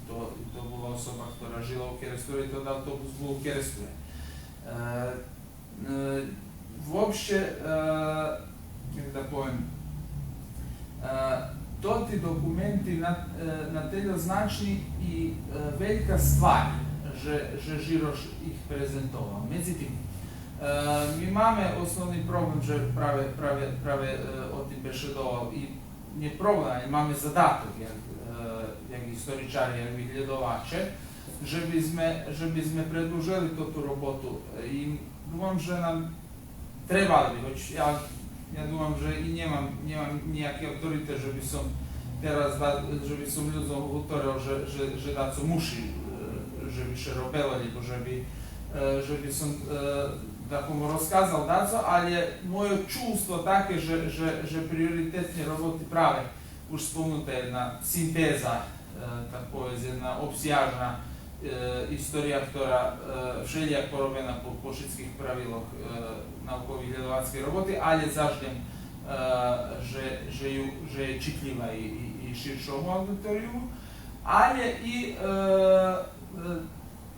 to bola osoba, ktorá žila u Kerestúre, to autobus bol u Kerestúre. Uopšte, jak da povem, toti dokumenti na telju značni i velika stvar, že Žiroš ih prezentoval. Međutim, mi máme osnovni problem, že prave o tim bešedoval i nie problem, ali máme zadatok, jak historičari, jak vyhľadovače, že by sme predlužili tú robotu i dúfam, že nám trebali, hoć ja dúfam, že i nemám nejaký autoritet, že by som teraz, že by som ľuďom utoril, že daco muši, že by še robilo, alebo že by som tako mu rozkazal daco, ali je moje čувство také, že prioritetne roboty prave. Už spomenuta jedna sinteza, tako je jedna obsjažna istorija, ktorá všelijak porobena po všetkých praviloch naukových hľadovackej roboty, ali zaždem, že je čitljiva i širšomu auditorijumu, ali i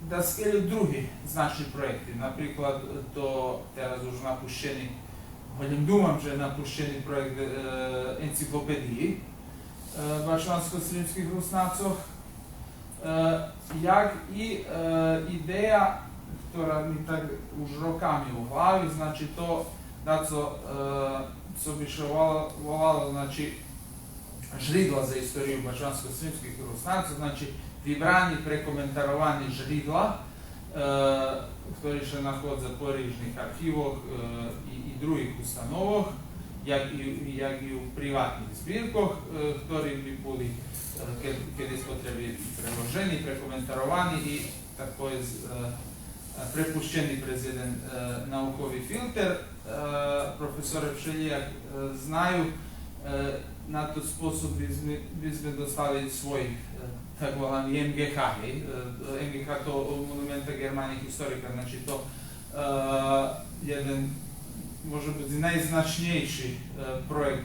da skelju drugi značni projekti, napríklad to teraz už napušćeni, hodjem dumam, že je napušćeni projekt enciklopediji bačvansko-srpskih rusnacov, jak i ideja, ktorá mi tak už rokami u glavi, znači to da co bi še volalo, znači žridla za istoriju bačvansko-srpskih rusnacov, znači vybrani, prekomentarovaní žridla, ktorí še nachodza po rýžnych archívoch i druhých ustanovoch, jak i u privatných zbírkoch, ktorí by boli kedy spotrebi preloženi, prekomentarovaní i tako je prepušćeni prez jeden naukový filter. Profesore Všelijak znaju, na to sposob bi sme dostali svoj tako volani MGH. MGH to Monumenta germanih historika, znači to jedan može biti najznačnejší projekt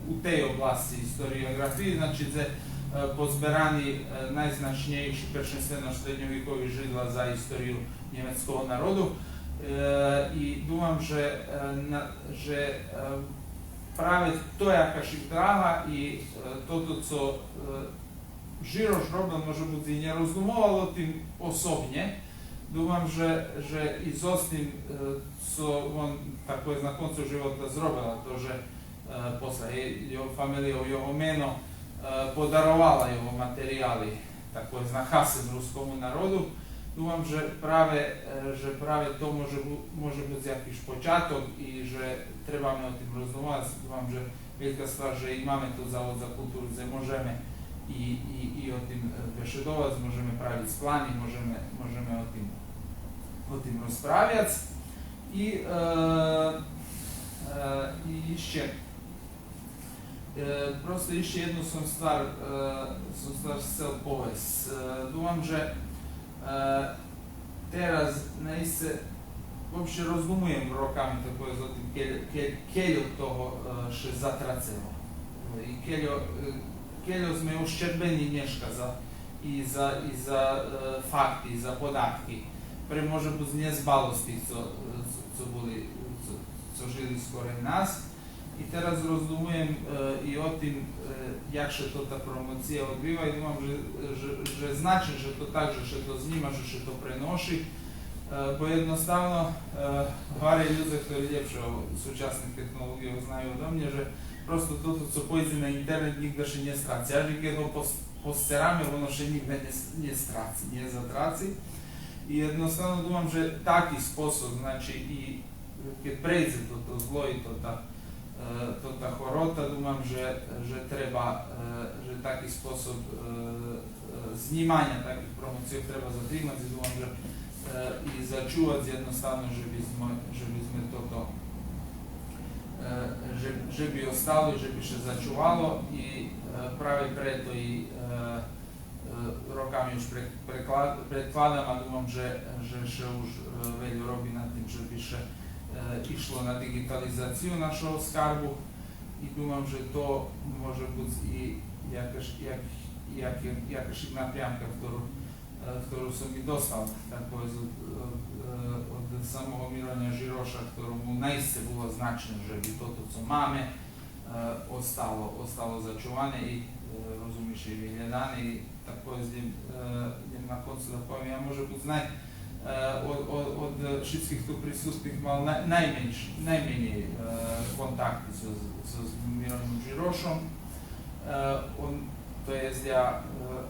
u tej oblasti historiografiji, znači gdje pozberani najznačnejší prvenstveno srednjovjekovih židla za istoriju njemačkog narodu i думам, že prave to jakaš draha i toto co Žiroš robil, može biti i nerozumovalo tim osobnje. Думам, že i zostim co on tako je na koncu života zrobila, to že posle jeho familija, jeho meno podarovala jeho materijali, tako je znahasem ruskomu narodu. Думам, že prave to može biti jakiš počatok i že trebamo o tim rozumovati. Думам, že velika stvar, že imame tu Zavod za kulturu, gdje možeme i o tim bešedovati, možeme praviti splani, možeme o tim raspravljati. I išće, prosto išće jednu sam stvar chcel povesti. Думам, že teraz naiste uopšte rozumujem rokami tako je za tim keľo toho še zatracelo. I keľo sme uščerbeni nješka i za fakti, i za podatki. Pre može biti nezbalosti co žili skore nas. I teraz rozumujem i o tim jak še to ta promocija odbiva i думам, že znači, že to tak, že to znima, že to prenoši. Bo jednostavno varje ljude, ktorí ljepše o súčasných technologijach znajú odo mne, že prosto toto, co pojde na internet, nikda še ne straci. Až i keď ho posterame, ono še nikda ne straci, ne zatraci. I jednostavno думам, že taki sposob, znači i kad prejde to zlo i to ta horota, думам, že treba, že taki sposob знімання таких промоцій треба затримати, думам, že і зачувати jednostavno, že by sme toto že by ostalo i že by še začuvalo i práve preto i rokami už predkladám a dúfam, že už veľa robí nad tým, že by še išlo na digitalizáciu našeho skarbu i dúfam, že to môže byť i jakaś inna priamka, ktorú som i dostal, tak povedz, od samého Mirona Žiroša, ktorému najste bolo značné, že by toto, co máme, ostalo začúvané i rozumíš, i vyhľadané i tak povedz, idem na koncu da poviem, ja môže byť od všetkých tu prisutných mal najmenej kontakty so Mironom Žirošom. To jest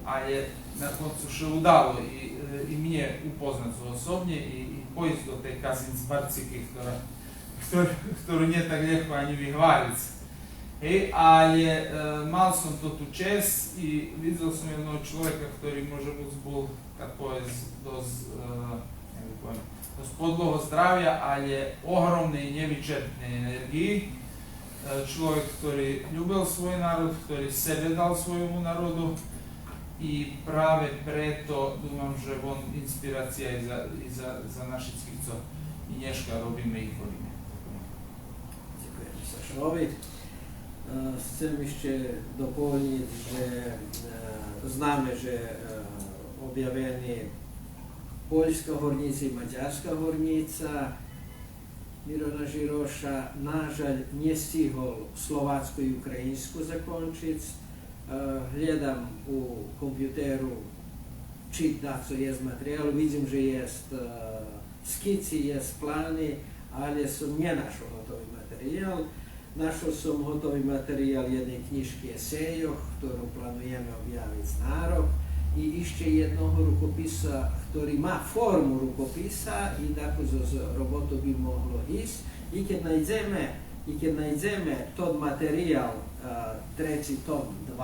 ale na koncu še udalo i mnie upoznać osobnie i pójść do tej Kazincbarciki, którą nie tak lekko ani vyhváliť. Ale mal som to tu čest i videl som jednog človeka, ktorý može bol, tak povedz, dosť podloho zdravia, ale ohromnej nevyčerpnej energii. Človek, ktorý ľúbil svoj národ, ktorý sebe dal svojmu národu i práve preto dúfam, že on inspirácia i za našich, co i dneška robíme i chodíme. Ďakujem Sašovi. Chcem ešte doplniť, že známe, že objavení poľská hornica i maďarská hornica Mirona Žiroša, nažalj, nie stihol Slovácku i Ukrajinsku zakončiť. Hľadám u kompjuteru čita, co je materiál, vidím, že je skici, je plány, ale som nenašol hotový materiál. Našol som hotový materiál jednej knižky esejov, ktorú plánujeme objaviť na rok. I ešte jednoho rukopisa, ktorý má formu rukopisa i takú z robotu by mohlo ísť. I keď nájdeme tот materiál, treći tom 2,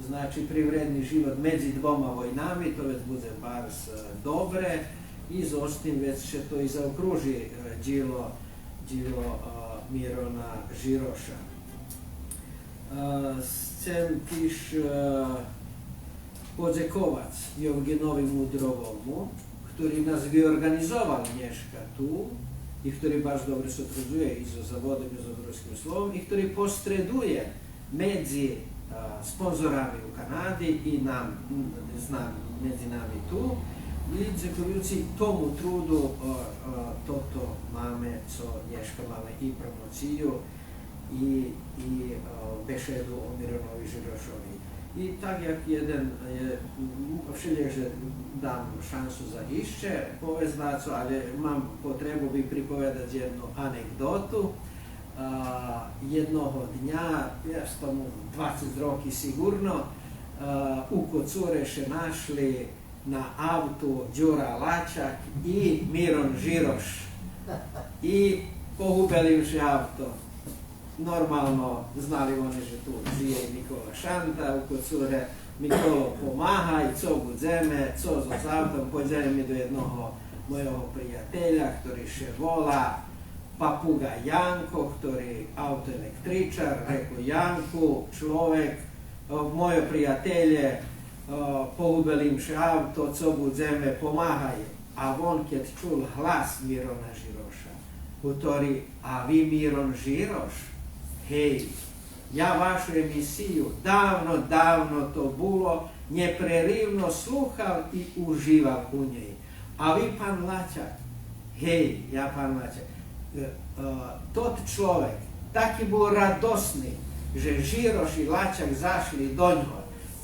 znači privredný život medzi dvoma vojnami, to već bude bars dobre i z ostim već će to i zaokruži djelo Mirona Žiroša. Chcem tiž podziękować Jewgenowi Mudrowomu, który nas wyorganizował dneška tu i który bardzo dobrze sotruduje i z zawodem i z Odrowskim Słowem i który postreduje między sponsorami u Kanady i między nami tu i dziękujący tomu trudu toto mamy, co dneška mamy i promociju i beszedu o Mironovi Žirošovi. I tak jak jeden, všelje, že dam šansu za išće povezdacu, ali mam potrebu bi pripovedati jednu anegdotu. Jednoho dnja, jest tomu 20 roki sigurno, u Kocureše našli na autu Đura Lačak i Miron Žiroš. I pohubili už auto. Normalno znali oni, že tu žije Nikola Šanta, u Kocure Mikolo pomaha i co budzeme, co z autom, pođeme mi do jednoho mojho prijatelja, ktorý še vola Papuga Janko, ktorý autoelektričar, rekao Janku, človek, moje prijatelje, pohubili im še auto, co budzeme, pomahaj. A on keď čul hlas Mirona Žiroša, utori, a vi Miron Žiroš? Hej, ja vašu emisiju davno to bilo, neprerivno sluhal i užival u njej. A vi pan Lačak? Hej, ja pan Lačak. Tot človek taki bol radosný, že Žiroš i Lačak zašli do ňoho.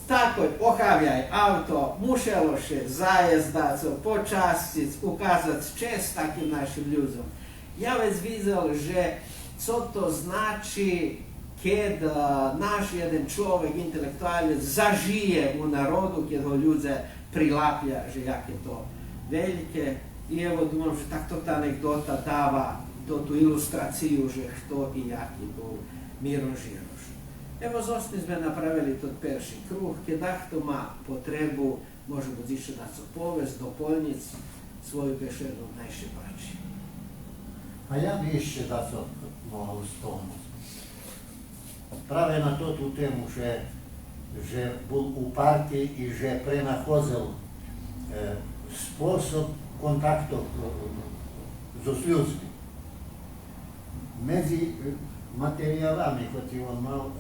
Takoj ohavljaj auto, mušelo še zajezdaco, počastić, ukazać čest takim našim ljudom. Ja već videl, že co to znači kad naš jeden človek, intelektualec, zažije u narodu, kad ho ljudze prilaplja, že jak je to velike. I evo, думам, že takto ta anegdota dava tu ilustraciju, že kto i jak je tu Miron Žiroš. Evo zosni sme napravili tot perši kruh, keď kto má potrebu, može bude ište na co povest, dopoľnic svoju bešedu najše páči. A ja bi ešte daco mohol spomnúť. Práve na tú tému, že bol u partii i že prenachodil spôsob kontaktov so ľuďmi. Medzi materiálami, ktoré on mal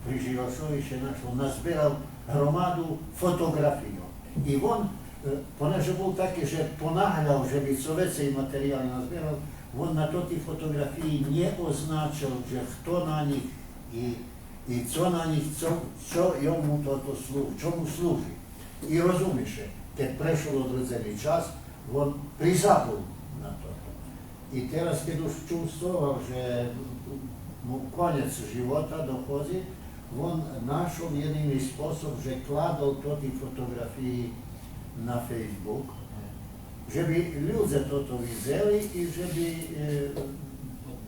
pri Žirošovi, on nazbieral hromadu fotografií. I on, poneže bol taký, že ponáhľal, že by co vecej materiály nazbieral, on na to tých fotografií neoznačil, že kto na nich i co na nich, čo jemu toto slúži, čo mu slúži. I rozumieš, keď prešiel odredzený čas, on prizabul na to. I teraz, keď už čustoval, že mu konec života dochodí, on našol jediný spôsob, že kladol to tých fotografií na Facebook, že by ľudia toto videli i že by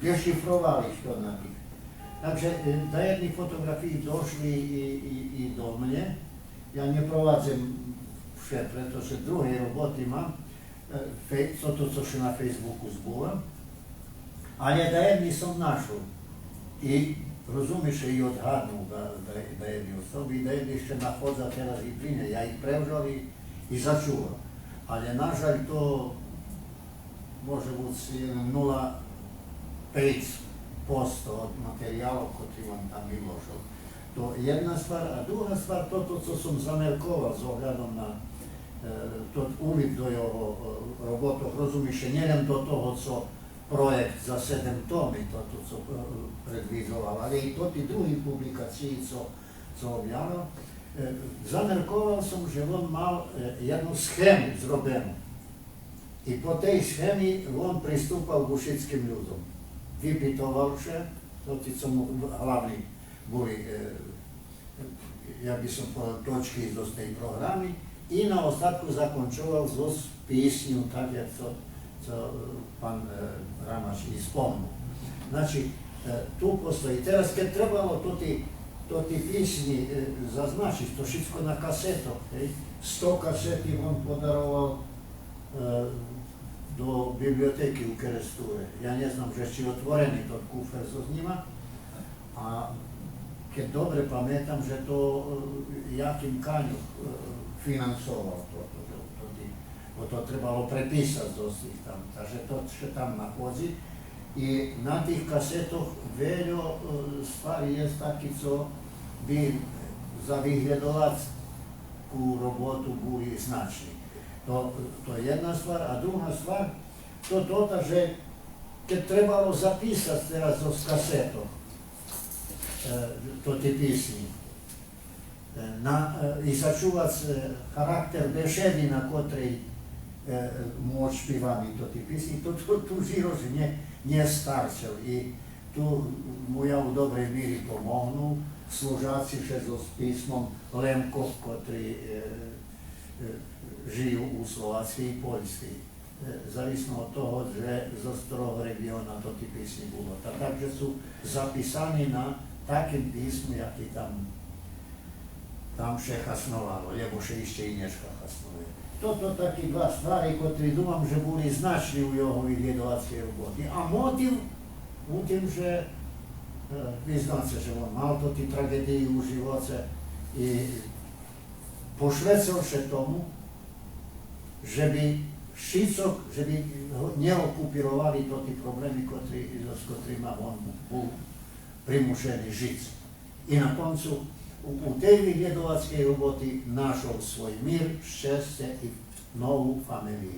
dešifrovali što na nich. Takže do jedných fotografií došli i do mne. Ja neprovádzam vše, pretože druhej roboty mám, toto, co še na Facebooku zbúvam, ale da jedni som našol. I rozumieš, i odhadnul da jedni osobi, da jedni ešte nachodza teraz i pri ne. Ja ih prevžal i začuval. Ale nažalj to može biti 0,5% od materijala koji vam tam vyložil. To je jedna stvar, a druga stvar, to co som zamerkoval s ohľadom na uvid do jeho robotov, rozumiš, nielen do toho, co projekt za 7 tomi, to co predvizoval, ale i to ti drugih publikaciji, co objavil. Zamerkoval som, že on mal jednu schému zrobenú. I po tej schémi on pristúpal k ušickým ľudom. Vypitoval vše, to ti co mu hlavní boli, ja by som povedal, točky z tej programy, i na ostatku zakončoval so písňu, tak jak co pán Ramaš i spomnul. Znači, tu postoji. Teraz, keď trebalo to ti písni zaznačiť, to všetko na kasetoch, 100 kasety on podaroval do biblioteky u Kerestúre. Ja neznam, že či otvorený to kufer so s njima, a keď dobre pamätam, že to Jakým Kaňuch financoval to trebalo prepísať dosť tam, takže to še tam nachodzi. I na tých kasetoch veľa stvari je taký, co by za vyhľadovackú robotu boli značni. To je jedna stvar, a druhá stvar, to že keď trebalo zapísať teraz z kasetov to tie písni i začúvať charakter bešedy, na ktorej môž špívami to tie písni, to tu Žiroš nestarčil. I tu mu ja v dobrej míri pomohnu služáci še so písmom Lemkov, ktorí žijú u Slováckiej i Poľskej. Závisno od toho, že zo ktorého regióna to tie písni bolo. Takže sú zapísaní na takým písmu, jaký tam še chasnovalo, lebo še ešte i neška chasnuje. Toto takí dva stvari, ktorí dúfam, že boli značni u jeho vyhľadovacej roboty. A motiv u tým, že vyznáte, že on mal to tí tragédii u živoce i pošvecil še tomu, že by šicok, že by neokupirovali to tí problémy, s ktorými on bol primušený žiť. I na koncu u tej vyhľadovackej roboty našol svoj mír, šťastie i novú familiu.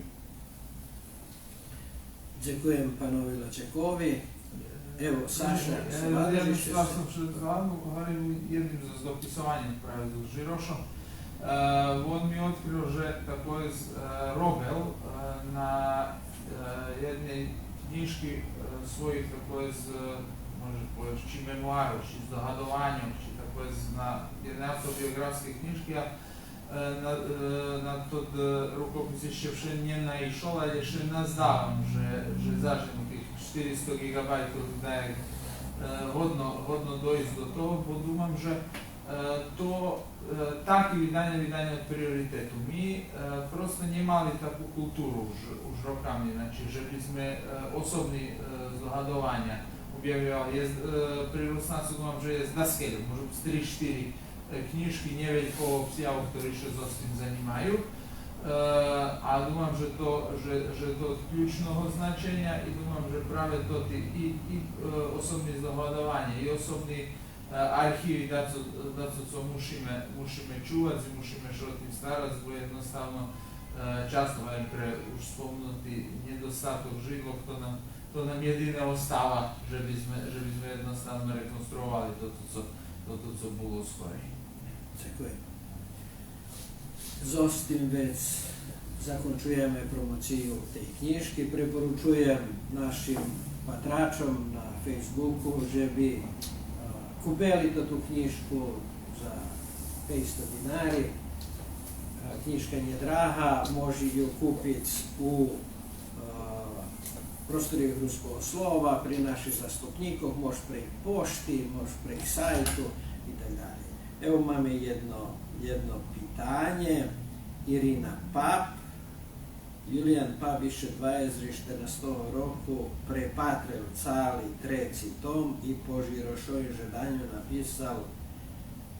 Ďakujem pánovi Lačekovi. Evo, Saša, Jednu stvar sam pred vama govorim jednim za dopisovanje pravi s Žirošom. On mi je otkrio, že također Robel na jednej knjiški svojih također, može povedati, či memoaru, či zdogadovanju, či također na jednej autobiografske knjiški, na tod rukopis še vše nije naišao, ali še nazdavam, že zažemo tih 400 GB da je годно дойти до того, бо думам, že такі видання od prioritету. Ми просто не мали таку культуру už rokami, znači, že by sme osobní zdohadovania objavovali. Pri Rusnácu думам, že je daskeľ, možno 3-4 knižky, neviem koho obsiahu, ktorí sa s tým zanimajú. A думам, že to od ključného značenia i думам, že práve to i osobní zdohadovanie, i osobní archívi, da co musíme čuvati, musíme sa o tým starať, bo jednostavno často aj pre už spomnutý nedostatok židlov, to nám jedine ostáva, že by sme jednostavno rekonstruovali toto, co bolo skorej. Ďakujem. S tým vec zakončujeme promociju tej knižky. Preporučujem našim patračom na Facebooku, že by kúpili tú knižku za 500 dinari. Knižka nie je drahá, môže ju kúpiť u prostorije ruského slova, pri našich zastupníkoch, môže prek pošty, môže prek sajtu i tak dalje. Evo máme jedno pitanje. Irina Pap. Julian Pap više 2014 roku prepatril cali treći tom i po Žirošovim žedanju napisal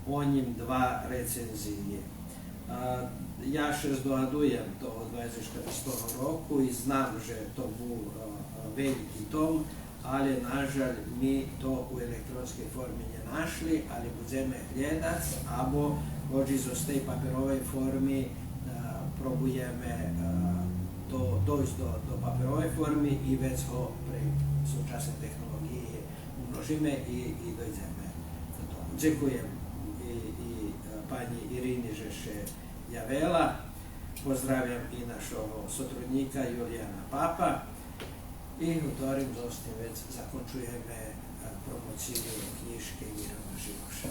o njim 2 recenzije. Ja še zdohadujem to od 2014 roku i znam, že to bol veliki tom, ali nažal mi to u elektronskej formi ne našli, ali budeme gledati, abo možda z tej papierovej formy probujeme dojsť do papierovej formy i vec ho pre súčasné technológie umnožíme i dojdeme do toho. Ďakujem i pani Irini, že še javela. Pozdravljam i našого sotrudnika Julijana Papa i otvorim z ostim vec zakončujeme promociju knjižke Mirona Živoša.